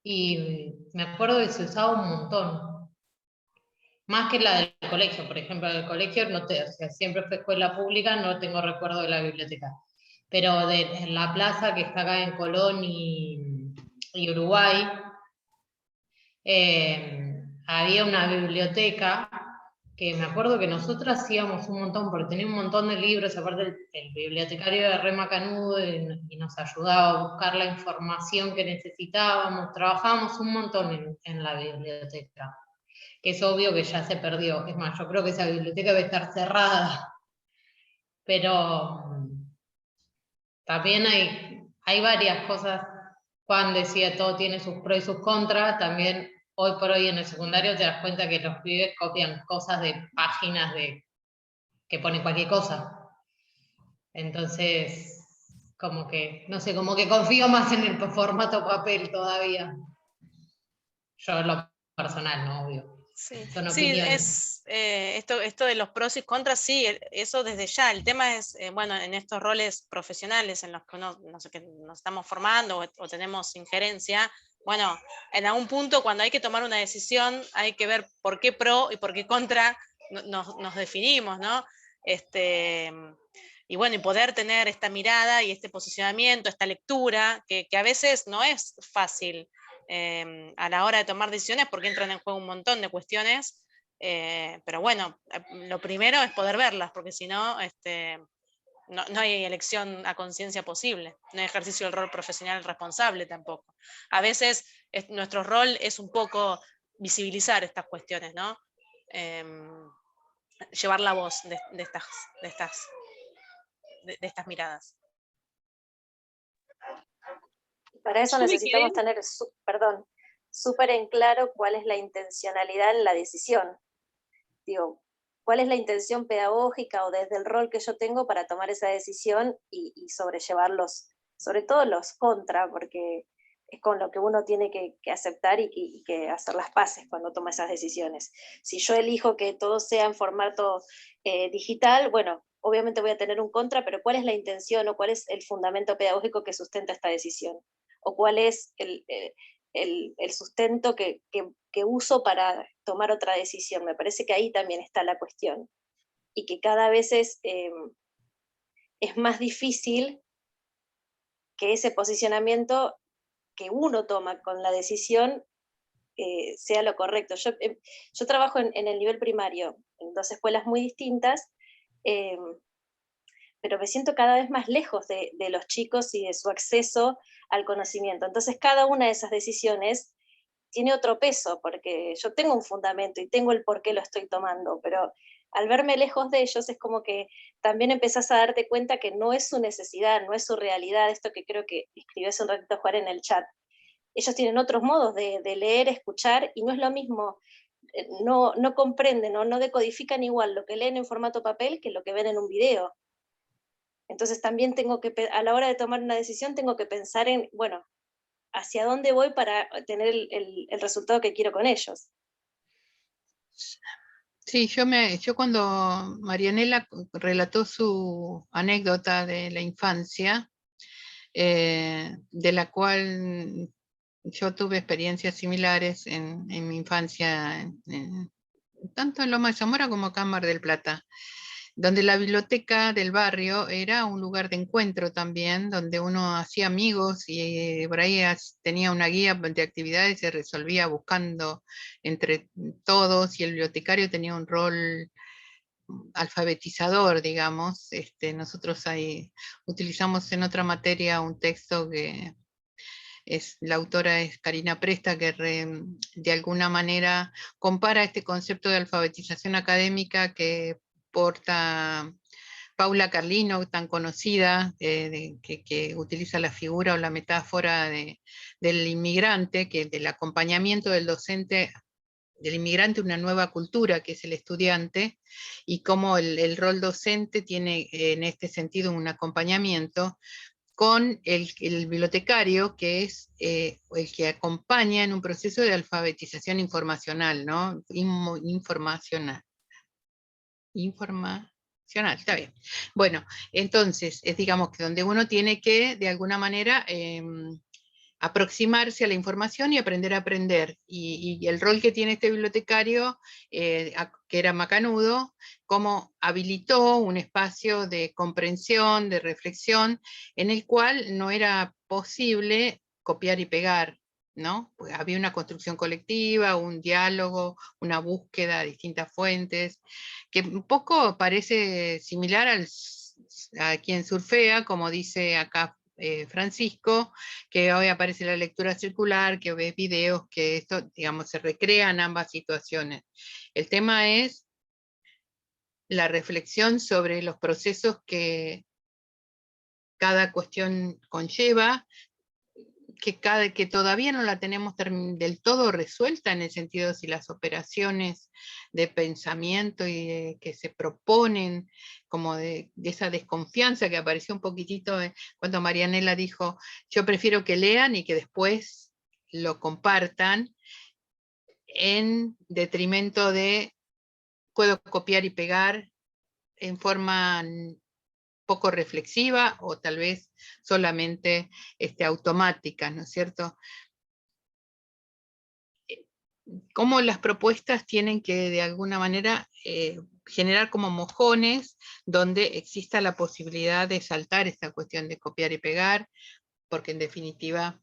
y me acuerdo que se usaba un montón, más que la del colegio. Por ejemplo, en el colegio no o sea, siempre fue escuela pública, no tengo recuerdo de la biblioteca, pero en la plaza que está acá en Colón y Uruguay, había una biblioteca que me acuerdo que nosotras íbamos un montón, porque tenía un montón de libros, aparte el bibliotecario era re macanudo y nos ayudaba a buscar la información que necesitábamos, trabajábamos un montón en la biblioteca, que es obvio que ya se perdió. Es más, yo creo que esa biblioteca debe estar cerrada, pero también hay varias cosas. Juan decía, todo tiene sus pros y sus contras. También hoy por hoy en el secundario te das cuenta que los pibes copian cosas de páginas que ponen cualquier cosa. Entonces, como que, no sé, como que confío más en el formato papel todavía. Yo en lo personal, ¿no? Obvio. Sí, Son sí, opiniones. esto de los pros y contras, sí, eso desde ya. El tema es, bueno, en estos roles profesionales en los que nos estamos formando o tenemos injerencia, bueno, en algún punto cuando hay que tomar una decisión hay que ver por qué pro y por qué contra nos definimos, ¿no? Y bueno, y poder tener esta mirada y este posicionamiento, esta lectura, que a veces no es fácil. A la hora de tomar decisiones, porque entran en juego un montón de cuestiones, pero bueno, lo primero es poder verlas, porque si no, no hay elección a conciencia posible, no hay ejercicio del rol profesional responsable tampoco. A veces nuestro rol es un poco visibilizar estas cuestiones, ¿no? Llevar la voz de estas miradas. Para eso Yo me necesitamos quedé- tener, súper en claro cuál es la intencionalidad en la decisión. Digo, cuál es la intención pedagógica o desde el rol que yo tengo para tomar esa decisión y sobrellevarlos, sobre todo los contra, porque es con lo que uno tiene que aceptar y que hacer las paces cuando toma esas decisiones. Si yo elijo que todo sea en formato digital, bueno, obviamente voy a tener un contra, pero ¿cuál es la intención o cuál es el fundamento pedagógico que sustenta esta decisión? ¿O cuál es el sustento que uso para tomar otra decisión? Me parece que ahí también está la cuestión. Y que cada vez es más difícil que ese posicionamiento que uno toma con la decisión sea lo correcto. Yo trabajo en el nivel primario, en 2 escuelas muy distintas, eh, pero me siento cada vez más lejos de los chicos y de su acceso al conocimiento. Entonces, cada una de esas decisiones tiene otro peso, porque yo tengo un fundamento y tengo el por qué lo estoy tomando, pero al verme lejos de ellos es como que también empezás a darte cuenta que no es su necesidad, no es su realidad, esto que creo que escribió hace un ratito Juan en el chat. Ellos tienen otros modos de leer, escuchar, y no es lo mismo, no comprenden, no decodifican igual lo que leen en formato papel que lo que ven en un video. Entonces también tengo que, a la hora de tomar una decisión, tengo que pensar en, bueno, hacia dónde voy para tener el resultado que quiero con ellos. Sí, yo cuando Marianela relató su anécdota de la infancia, de la cual yo tuve experiencias similares en mi infancia, tanto en Loma de Zamora como acá en Mar del Plata, donde la biblioteca del barrio era un lugar de encuentro también, donde uno hacía amigos y por ahí tenía una guía de actividades y se resolvía buscando entre todos, y el bibliotecario tenía un rol alfabetizador, digamos. Nosotros ahí utilizamos en otra materia un texto que la autora es Karina Presta, que de alguna manera compara este concepto de alfabetización académica que porta Paula Carlino, tan conocida, que utiliza la figura o la metáfora del inmigrante, del acompañamiento del docente, del inmigrante, una nueva cultura que es el estudiante, y cómo el rol docente tiene en este sentido un acompañamiento con el bibliotecario, que es el que acompaña en un proceso de alfabetización informacional, ¿no? Informacional, está bien. Bueno, entonces, digamos que donde uno tiene que, de alguna manera, aproximarse a la información y aprender a aprender. Y el rol que tiene este bibliotecario, que era macanudo, como habilitó un espacio de comprensión, de reflexión, en el cual no era posible copiar y pegar, ¿no? Pues había una construcción colectiva, un diálogo, una búsqueda de distintas fuentes, que un poco parece similar a quien surfea, como dice acá Francisco, que hoy aparece la lectura circular, que ves videos, que esto, digamos, se recrean ambas situaciones. El tema es la reflexión sobre los procesos que cada cuestión conlleva, que todavía no la tenemos del todo resuelta, en el sentido de si las operaciones de pensamiento y que se proponen, como de esa desconfianza que apareció un poquitito cuando Marianela dijo, yo prefiero que lean y que después lo compartan, en detrimento de puedo copiar y pegar en forma poco reflexiva o tal vez solamente automática, ¿no es cierto? Cómo las propuestas tienen que de alguna manera generar como mojones donde exista la posibilidad de saltar esta cuestión de copiar y pegar, porque en definitiva,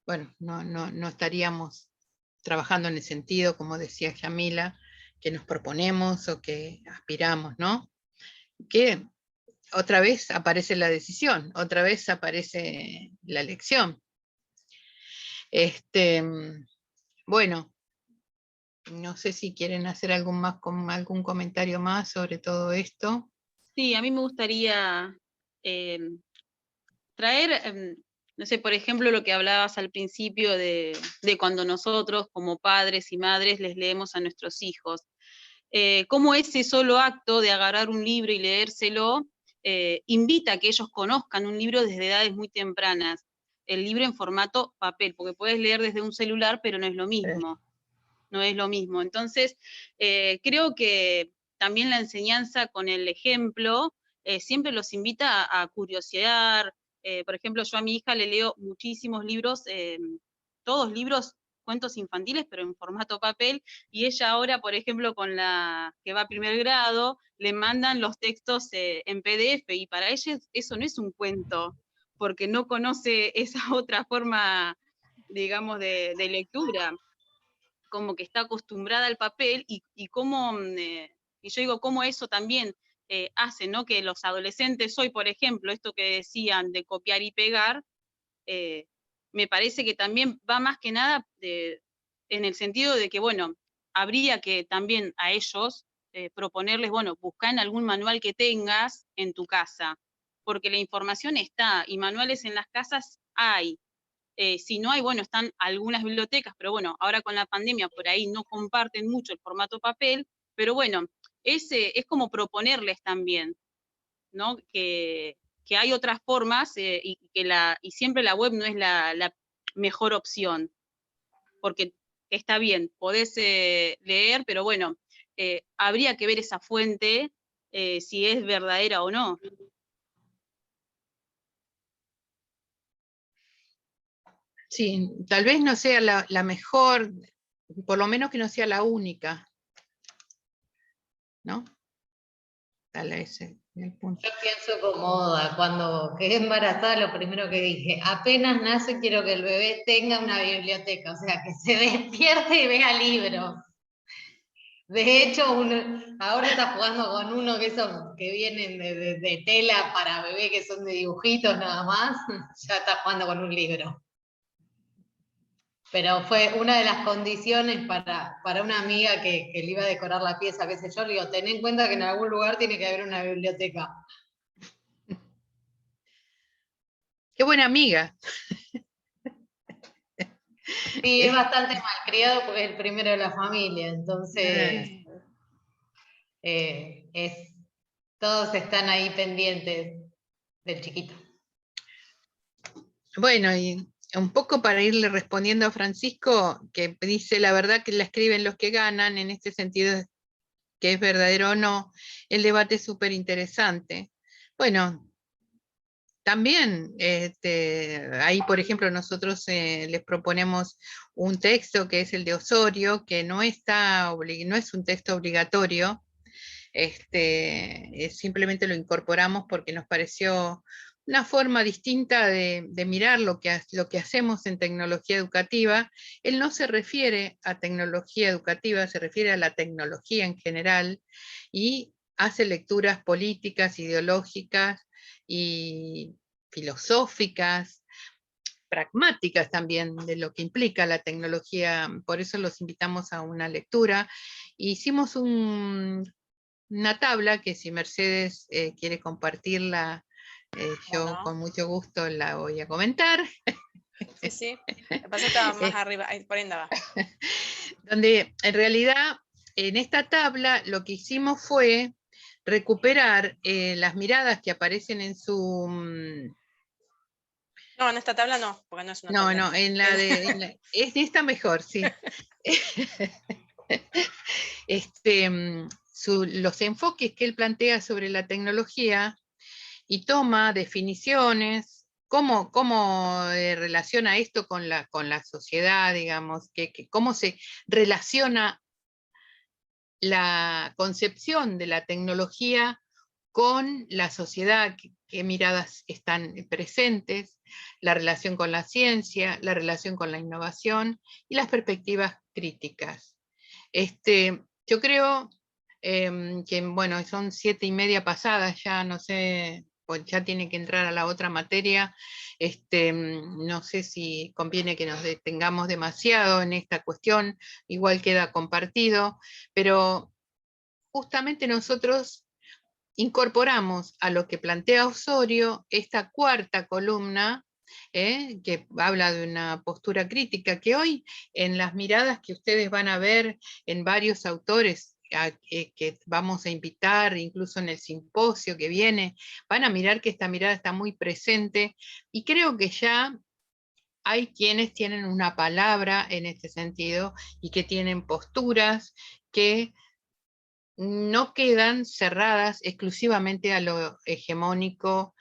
bueno, no estaríamos trabajando en el sentido, como decía Yamila, que nos proponemos o que aspiramos, ¿no? Que otra vez aparece la decisión, otra vez aparece la elección. Bueno, no sé si quieren hacer algún comentario más sobre todo esto. Sí, a mí me gustaría traer, no sé, por ejemplo, lo que hablabas al principio de cuando nosotros como padres y madres les leemos a nuestros hijos. Cómo ese solo acto de agarrar un libro y leérselo invita a que ellos conozcan un libro desde edades muy tempranas. El libro en formato papel, porque puedes leer desde un celular, pero no es lo mismo. No es lo mismo. Entonces, creo que también la enseñanza con el ejemplo siempre los invita a curiosear. Por ejemplo, yo a mi hija le leo muchísimos libros, todos libros, cuentos infantiles, pero en formato papel, y ella ahora, por ejemplo, con la que va a primer grado, le mandan los textos en PDF, y para ella eso no es un cuento, porque no conoce esa otra forma, digamos, de lectura, como que está acostumbrada al papel, y cómo, y yo digo, cómo eso también hace, ¿no? Que los adolescentes hoy, por ejemplo, esto que decían de copiar y pegar, me parece que también va más que nada en el sentido de que, bueno, habría que también a ellos proponerles, bueno, busca en algún manual que tengas en tu casa, porque la información está, y manuales en las casas hay. Si no hay, bueno, están algunas bibliotecas, pero bueno, ahora con la pandemia por ahí no comparten mucho el formato papel, pero bueno, es como proponerles también, ¿no? Que hay otras formas y siempre la web no es la mejor opción, porque está bien, podés leer, pero bueno, habría que ver esa fuente si es verdadera o no. Sí, tal vez no sea la mejor, por lo menos que no sea la única, ¿no? Tal vez el punto. Yo pienso como Oda, cuando quedé embarazada, lo primero que dije, apenas nace quiero que el bebé tenga una biblioteca, o sea, que se despierte y vea libros. De hecho, ahora está jugando con uno que esos que vienen de tela para bebé, que son de dibujitos nada más, ya está jugando con un libro. Pero fue una de las condiciones para una amiga que le iba a decorar la pieza, qué sé yo, le digo, ten en cuenta que en algún lugar tiene que haber una biblioteca. Qué buena amiga. Sí, es bastante malcriado porque es el primero de la familia, entonces todos están ahí pendientes del chiquito. Bueno, y un poco para irle respondiendo a Francisco, que dice la verdad que la escriben los que ganan, en este sentido que es verdadero o no, el debate es súper interesante. Bueno, también, ahí por ejemplo nosotros les proponemos un texto que es el de Osorio, que no es un texto obligatorio, simplemente lo incorporamos porque nos pareció una forma distinta de mirar lo que hacemos en tecnología educativa. Él no se refiere a tecnología educativa, se refiere a la tecnología en general, y hace lecturas políticas, ideológicas y filosóficas, pragmáticas también de lo que implica la tecnología. Por eso los invitamos a una lectura. Hicimos una tabla que si Mercedes quiere compartirla, yo con mucho gusto la voy a comentar. Sí, sí. Me pasa que estaba más arriba, ahí, por ahí andaba. Donde en realidad en esta tabla lo que hicimos fue recuperar las miradas que aparecen en su... No, en esta tabla no, porque no es una tabla. No, es esta mejor, sí. Los enfoques que él plantea sobre la tecnología y toma definiciones, cómo relaciona esto con la sociedad, digamos, cómo se relaciona la concepción de la tecnología con la sociedad, qué miradas están presentes, la relación con la ciencia, la relación con la innovación y las perspectivas críticas. Yo creo que, bueno, son 7:30 pasadas, ya no sé, pues ya tiene que entrar a la otra materia. No sé si conviene que nos detengamos demasiado en esta cuestión, igual queda compartido, pero justamente nosotros incorporamos a lo que plantea Osorio esta cuarta columna, que habla de una postura crítica, que hoy en las miradas que ustedes van a ver en varios autores que vamos a invitar, incluso en el simposio que viene, van a mirar que esta mirada está muy presente, y creo que ya hay quienes tienen una palabra en este sentido, y que tienen posturas que no quedan cerradas exclusivamente a lo hegemónico,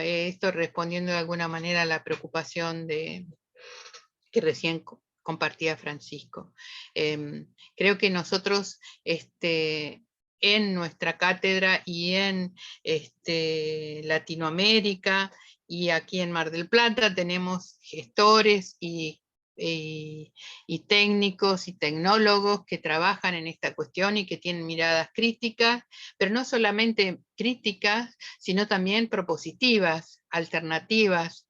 esto respondiendo de alguna manera a la preocupación que recién compartía Francisco. Creo que nosotros en nuestra cátedra y en Latinoamérica y aquí en Mar del Plata tenemos gestores y técnicos y tecnólogos que trabajan en esta cuestión y que tienen miradas críticas, pero no solamente críticas, sino también propositivas, alternativas,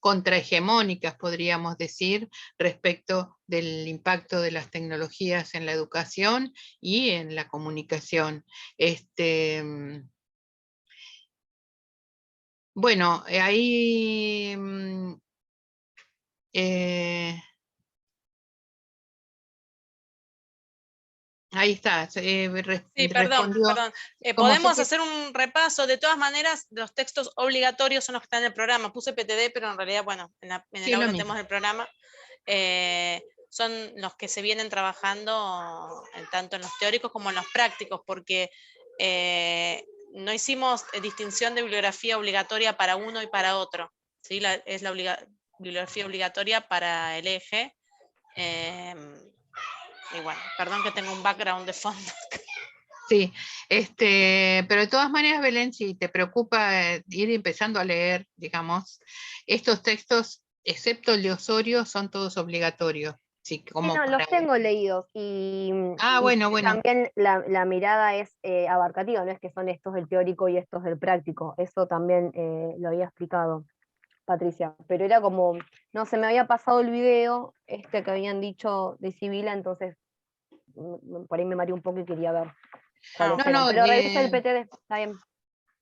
contrahegemónicas, podríamos decir, respecto del impacto de las tecnologías en la educación y en la comunicación. Bueno, ahí ahí está. Sí, Respondió, perdón. Podemos hacer un repaso. De todas maneras, los textos obligatorios son los que están en el programa. Puse PTD, pero en realidad, bueno, en el aula tenemos el programa. Son los que se vienen trabajando tanto en los teóricos como en los prácticos, porque no hicimos distinción de bibliografía obligatoria para uno y para otro. ¿Sí? Es la bibliografía obligatoria para el eje. Y bueno, perdón que tengo un background de fondo. Sí, pero de todas maneras, Belén, si te preocupa ir empezando a leer, digamos, estos textos, excepto el de Osorio, son todos obligatorios. Sí, como no, los tengo leídos y, bueno. También la mirada es abarcativa, no es que son estos del teórico y estos del práctico, eso también lo había explicado Patricia, pero era como, no se me había pasado el video que habían dicho de Sibila, entonces por ahí me mareé un poco y quería ver cuáles eran. Pero revisa el PTD, está bien.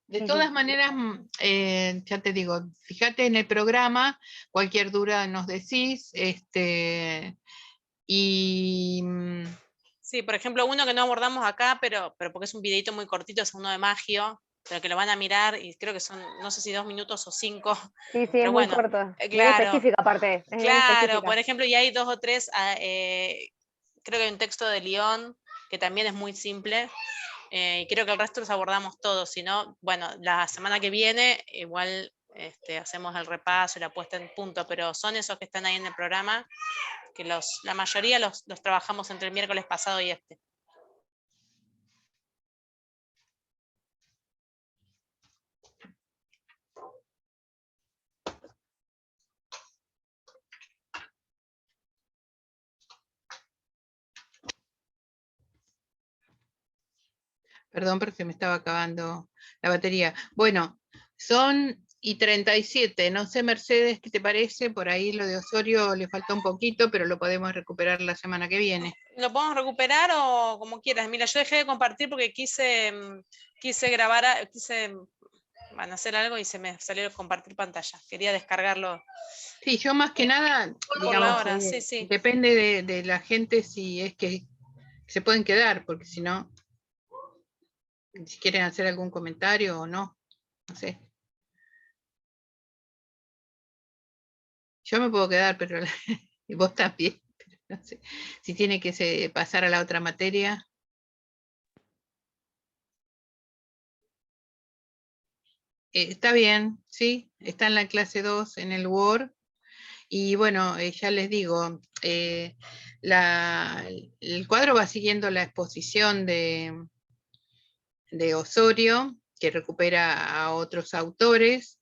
De todas maneras, ya te digo, fíjate en el programa, cualquier duda nos decís, y... Sí, por ejemplo, uno que no abordamos acá, pero porque es un videito muy cortito, es uno de Magio, pero que lo van a mirar y creo que son, no sé si 2 minutos o 5. Sí, pero es muy corto. Claro, bien específica aparte. Claro, por ejemplo, y hay 2 o 3, creo que hay un texto de León, que también es muy simple, y creo que el resto los abordamos todos, si no, bueno, la semana que viene igual hacemos el repaso y la puesta en punto, pero son esos que están ahí en el programa, que la mayoría los trabajamos entre el miércoles pasado y este. Perdón, porque me estaba acabando la batería. Bueno, son y 37, no sé, Mercedes, ¿qué te parece? Por ahí lo de Osorio le falta un poquito, pero lo podemos recuperar la semana que viene. ¿Lo podemos recuperar o como quieras? Mira, yo dejé de compartir porque quise grabar, van a hacer algo y se me salió compartir pantalla. Quería descargarlo. Sí, yo más que nada, digamos, sí. Depende de la gente si es que se pueden quedar, porque si no, si quieren hacer algún comentario o no, no sé. Yo me puedo quedar, pero y vos también, pero no sé. Si tiene que pasar a la otra materia. Está bien, sí, está en la clase 2 en el Word. Y bueno, ya les digo, el cuadro va siguiendo la exposición de Osorio, que recupera a otros autores,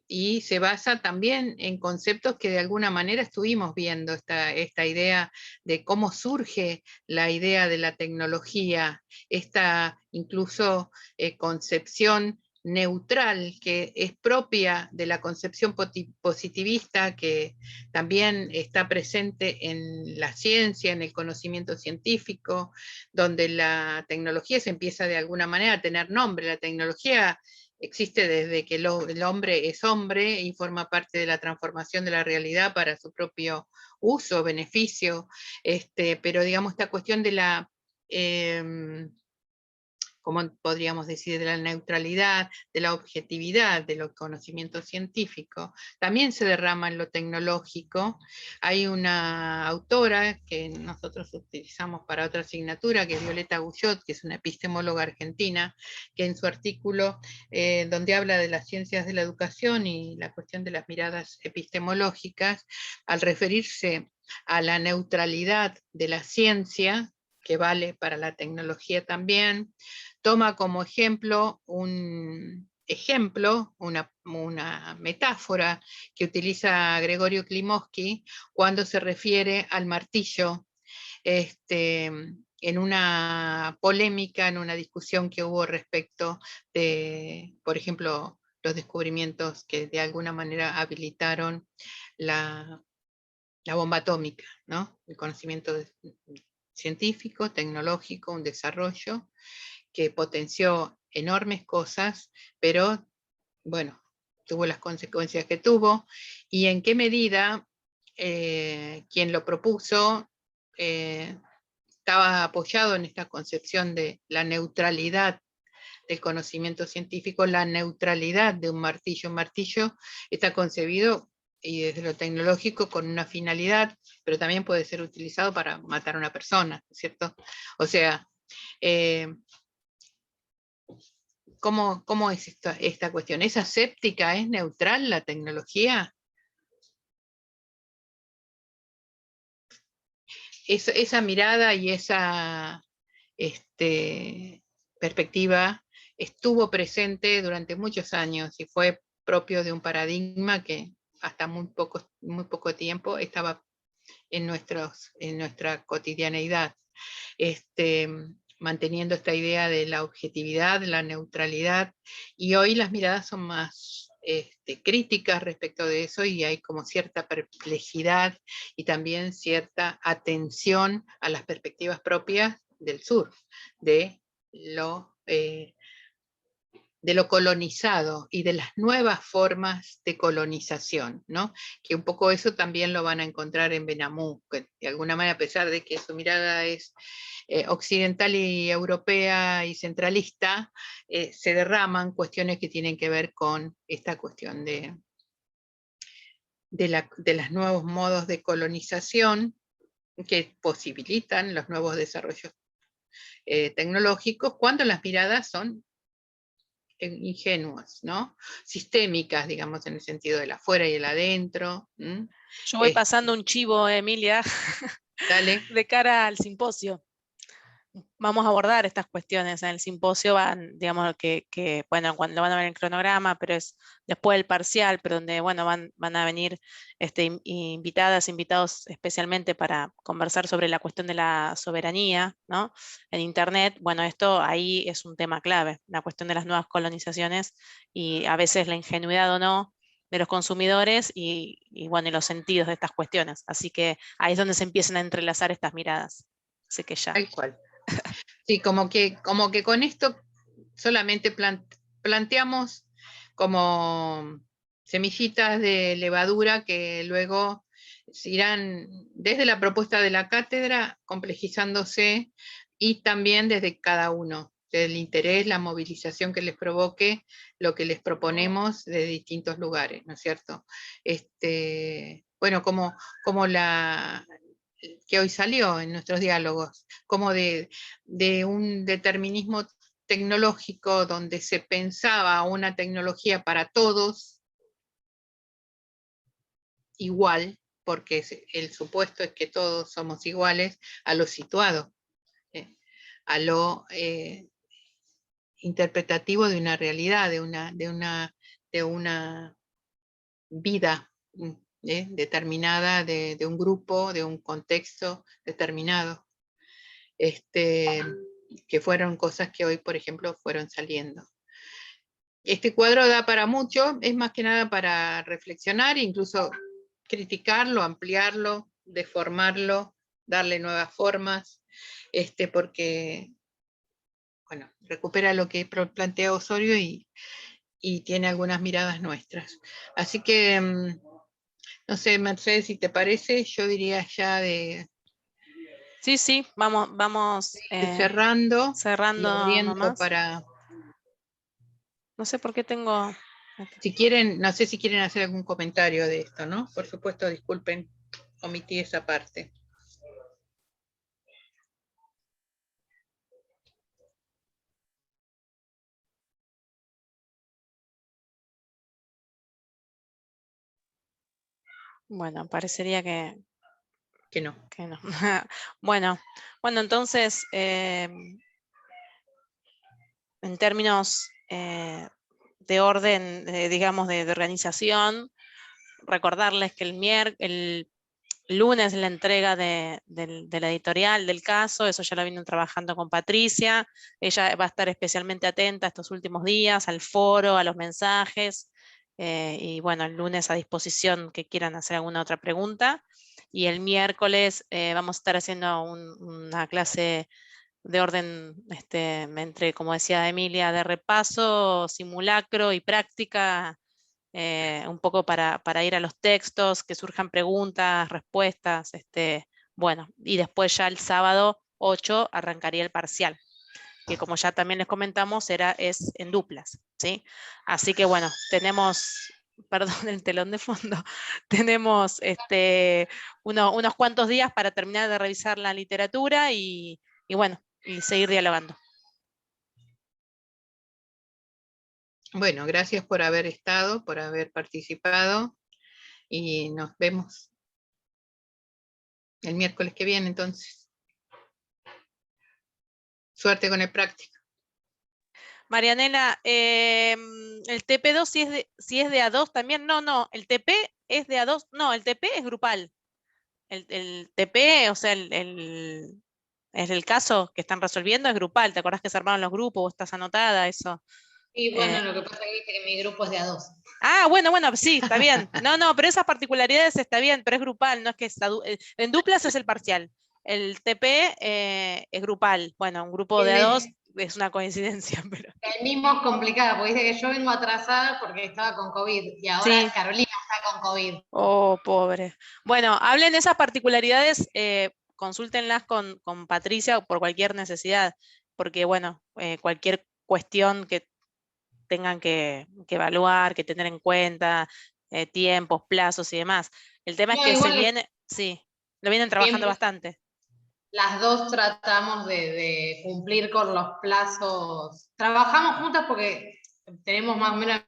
y se basa también en conceptos que de alguna manera estuvimos viendo, esta idea de cómo surge la idea de la tecnología, esta incluso concepción neutral que es propia de la concepción positivista, que también está presente en la ciencia, en el conocimiento científico, donde la tecnología se empieza de alguna manera a tener nombre. La tecnología existe desde que el hombre es hombre y forma parte de la transformación de la realidad para su propio uso, beneficio, pero digamos esta cuestión de la como podríamos decir, de la neutralidad, de la objetividad de los conocimientos científicos, también se derrama en lo tecnológico. Hay una autora que nosotros utilizamos para otra asignatura, que es Violeta Guyot, que es una epistemóloga argentina, que en su artículo donde habla de las ciencias de la educación y la cuestión de las miradas epistemológicas, al referirse a la neutralidad de la ciencia, que vale para la tecnología también, toma como ejemplo una metáfora que utiliza Gregorio Klimovsky cuando se refiere al martillo, en una polémica, en una discusión que hubo respecto de, por ejemplo, los descubrimientos que de alguna manera habilitaron la bomba atómica, ¿no? El conocimiento científico, tecnológico, un desarrollo que potenció enormes cosas, pero bueno, tuvo las consecuencias que tuvo, y en qué medida quien lo propuso estaba apoyado en esta concepción de la neutralidad del conocimiento científico, la neutralidad de un martillo. Un martillo está concebido y desde lo tecnológico con una finalidad, pero también puede ser utilizado para matar a una persona, ¿cierto? O sea, ¿cómo es esta cuestión? ¿Es aséptica, es neutral la tecnología? Esa mirada y esa perspectiva estuvo presente durante muchos años y fue propio de un paradigma que hasta muy poco tiempo estaba en nuestra cotidianeidad, manteniendo esta idea de la objetividad, la neutralidad, y hoy las miradas son más críticas respecto de eso, y hay como cierta perplejidad y también cierta atención a las perspectivas propias del sur, de lo colonizado y de las nuevas formas de colonización, ¿no? Que un poco eso también lo van a encontrar en Benhamou, que de alguna manera, a pesar de que su mirada es occidental y europea y centralista, se derraman cuestiones que tienen que ver con esta cuestión de los nuevos modos de colonización que posibilitan los nuevos desarrollos tecnológicos, cuando las miradas son ingenuas, ¿no? Sistémicas, digamos, en el sentido del afuera y el adentro. Yo voy pasando un chivo, Emilia, Dale. de cara al simposio. Vamos a abordar estas cuestiones en el simposio, digamos bueno, cuando lo van a ver en el cronograma, pero es después del parcial, pero donde, bueno, van a venir invitadas, invitados especialmente para conversar sobre la cuestión de la soberanía, ¿no? En Internet, bueno, esto ahí es un tema clave, la cuestión de las nuevas colonizaciones y a veces la ingenuidad o no de los consumidores y bueno, y los sentidos de estas cuestiones. Así que ahí es donde se empiezan a entrelazar estas miradas. Así que ya. Tal cual. Sí, como que con esto solamente planteamos como semillitas de levadura que luego irán desde la propuesta de la cátedra complejizándose, y también desde cada uno, del interés, la movilización que les provoque lo que les proponemos de distintos lugares, ¿no es cierto? Bueno, como la que hoy salió en nuestros diálogos, como de un determinismo tecnológico donde se pensaba una tecnología para todos igual, porque el supuesto es que todos somos iguales, a lo situado, a lo interpretativo de una realidad, de una vida determinada, de un grupo, de un contexto determinado. Que fueron cosas que hoy, por ejemplo, fueron saliendo. Este cuadro da para mucho, es más que nada para reflexionar, incluso criticarlo, ampliarlo, deformarlo, darle nuevas formas, porque, bueno, recupera lo que plantea Osorio y tiene algunas miradas nuestras. Así que, no sé, Mercedes, si te parece, yo diría ya de Sí, vamos cerrando y cerrando abriendo nomás. para... No sé por qué tengo... Si quieren, no sé si quieren hacer algún comentario de esto, ¿no? Por supuesto, disculpen, omití esa parte. Bueno, parecería que Que no. no. Bueno, entonces, en términos de orden, digamos, de organización, recordarles que el lunes la entrega de la editorial del caso, eso ya lo vienen trabajando con Patricia, ella va a estar especialmente atenta estos últimos días al foro, a los mensajes, y bueno, el lunes a disposición que quieran hacer alguna otra pregunta, y el miércoles vamos a estar haciendo una clase de orden, entre, como decía Emilia, de repaso, simulacro y práctica, un poco para ir a los textos, que surjan preguntas, respuestas, bueno, y después ya el sábado 8 arrancaría el parcial, que como ya también les comentamos, es en duplas, ¿sí? Así que bueno, tenemos, perdón el telón de fondo, tenemos unos cuantos días para terminar de revisar la literatura y bueno, y seguir dialogando. Bueno, gracias por haber estado, por haber participado y nos vemos el miércoles que viene entonces. Suerte con el práctico. Marianela, el TP2 si es de A2 también, no, el TP es de A2, no, el TP es grupal. El TP, o sea, el caso que están resolviendo es grupal, ¿te acordás que se armaron los grupos? ¿Vos estás anotada eso? Y bueno, lo que pasa es que mi grupo es de A2. Ah, bueno, sí, está bien. No, pero esas particularidades está bien, pero es grupal, no es que en duplas es el parcial. El TP es grupal. Bueno, un grupo de A2 es una coincidencia, pero... El mismo es complicado, porque dice que yo vengo atrasada porque estaba con COVID y ahora Sí. Carolina está con COVID. Oh, pobre. Bueno, hablen de esas particularidades, consúltenlas con Patricia por cualquier necesidad, porque bueno, cualquier cuestión que tengan que evaluar, que tener en cuenta, tiempos, plazos y demás. El tema es que se viene, sí, lo vienen trabajando bastante. Las dos tratamos de cumplir con los plazos. Trabajamos juntas porque tenemos más o menos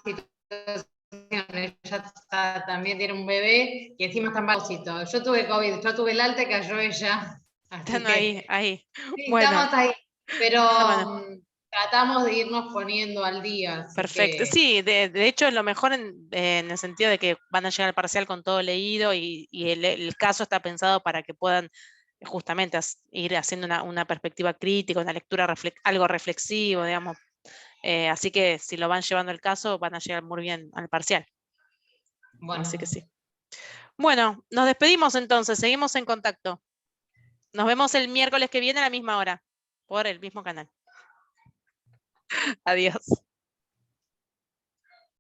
situaciones. Ella también tiene un bebé y encima está en propósito. Yo tuve COVID, yo tuve el alta y cayó ella. Están ahí. Sí, Bueno. estamos ahí. Pero Bueno. Tratamos de irnos poniendo al día. Perfecto. Sí, de hecho es lo mejor en el sentido de que van a llegar al parcial con todo leído y el caso está pensado para que puedan justamente ir haciendo una perspectiva crítica, una lectura algo reflexivo, digamos. Así que si lo van llevando el caso, van a llegar muy bien al parcial. Bueno. Así que sí. Bueno, nos despedimos entonces, seguimos en contacto. Nos vemos el miércoles que viene a la misma hora, por el mismo canal. Adiós.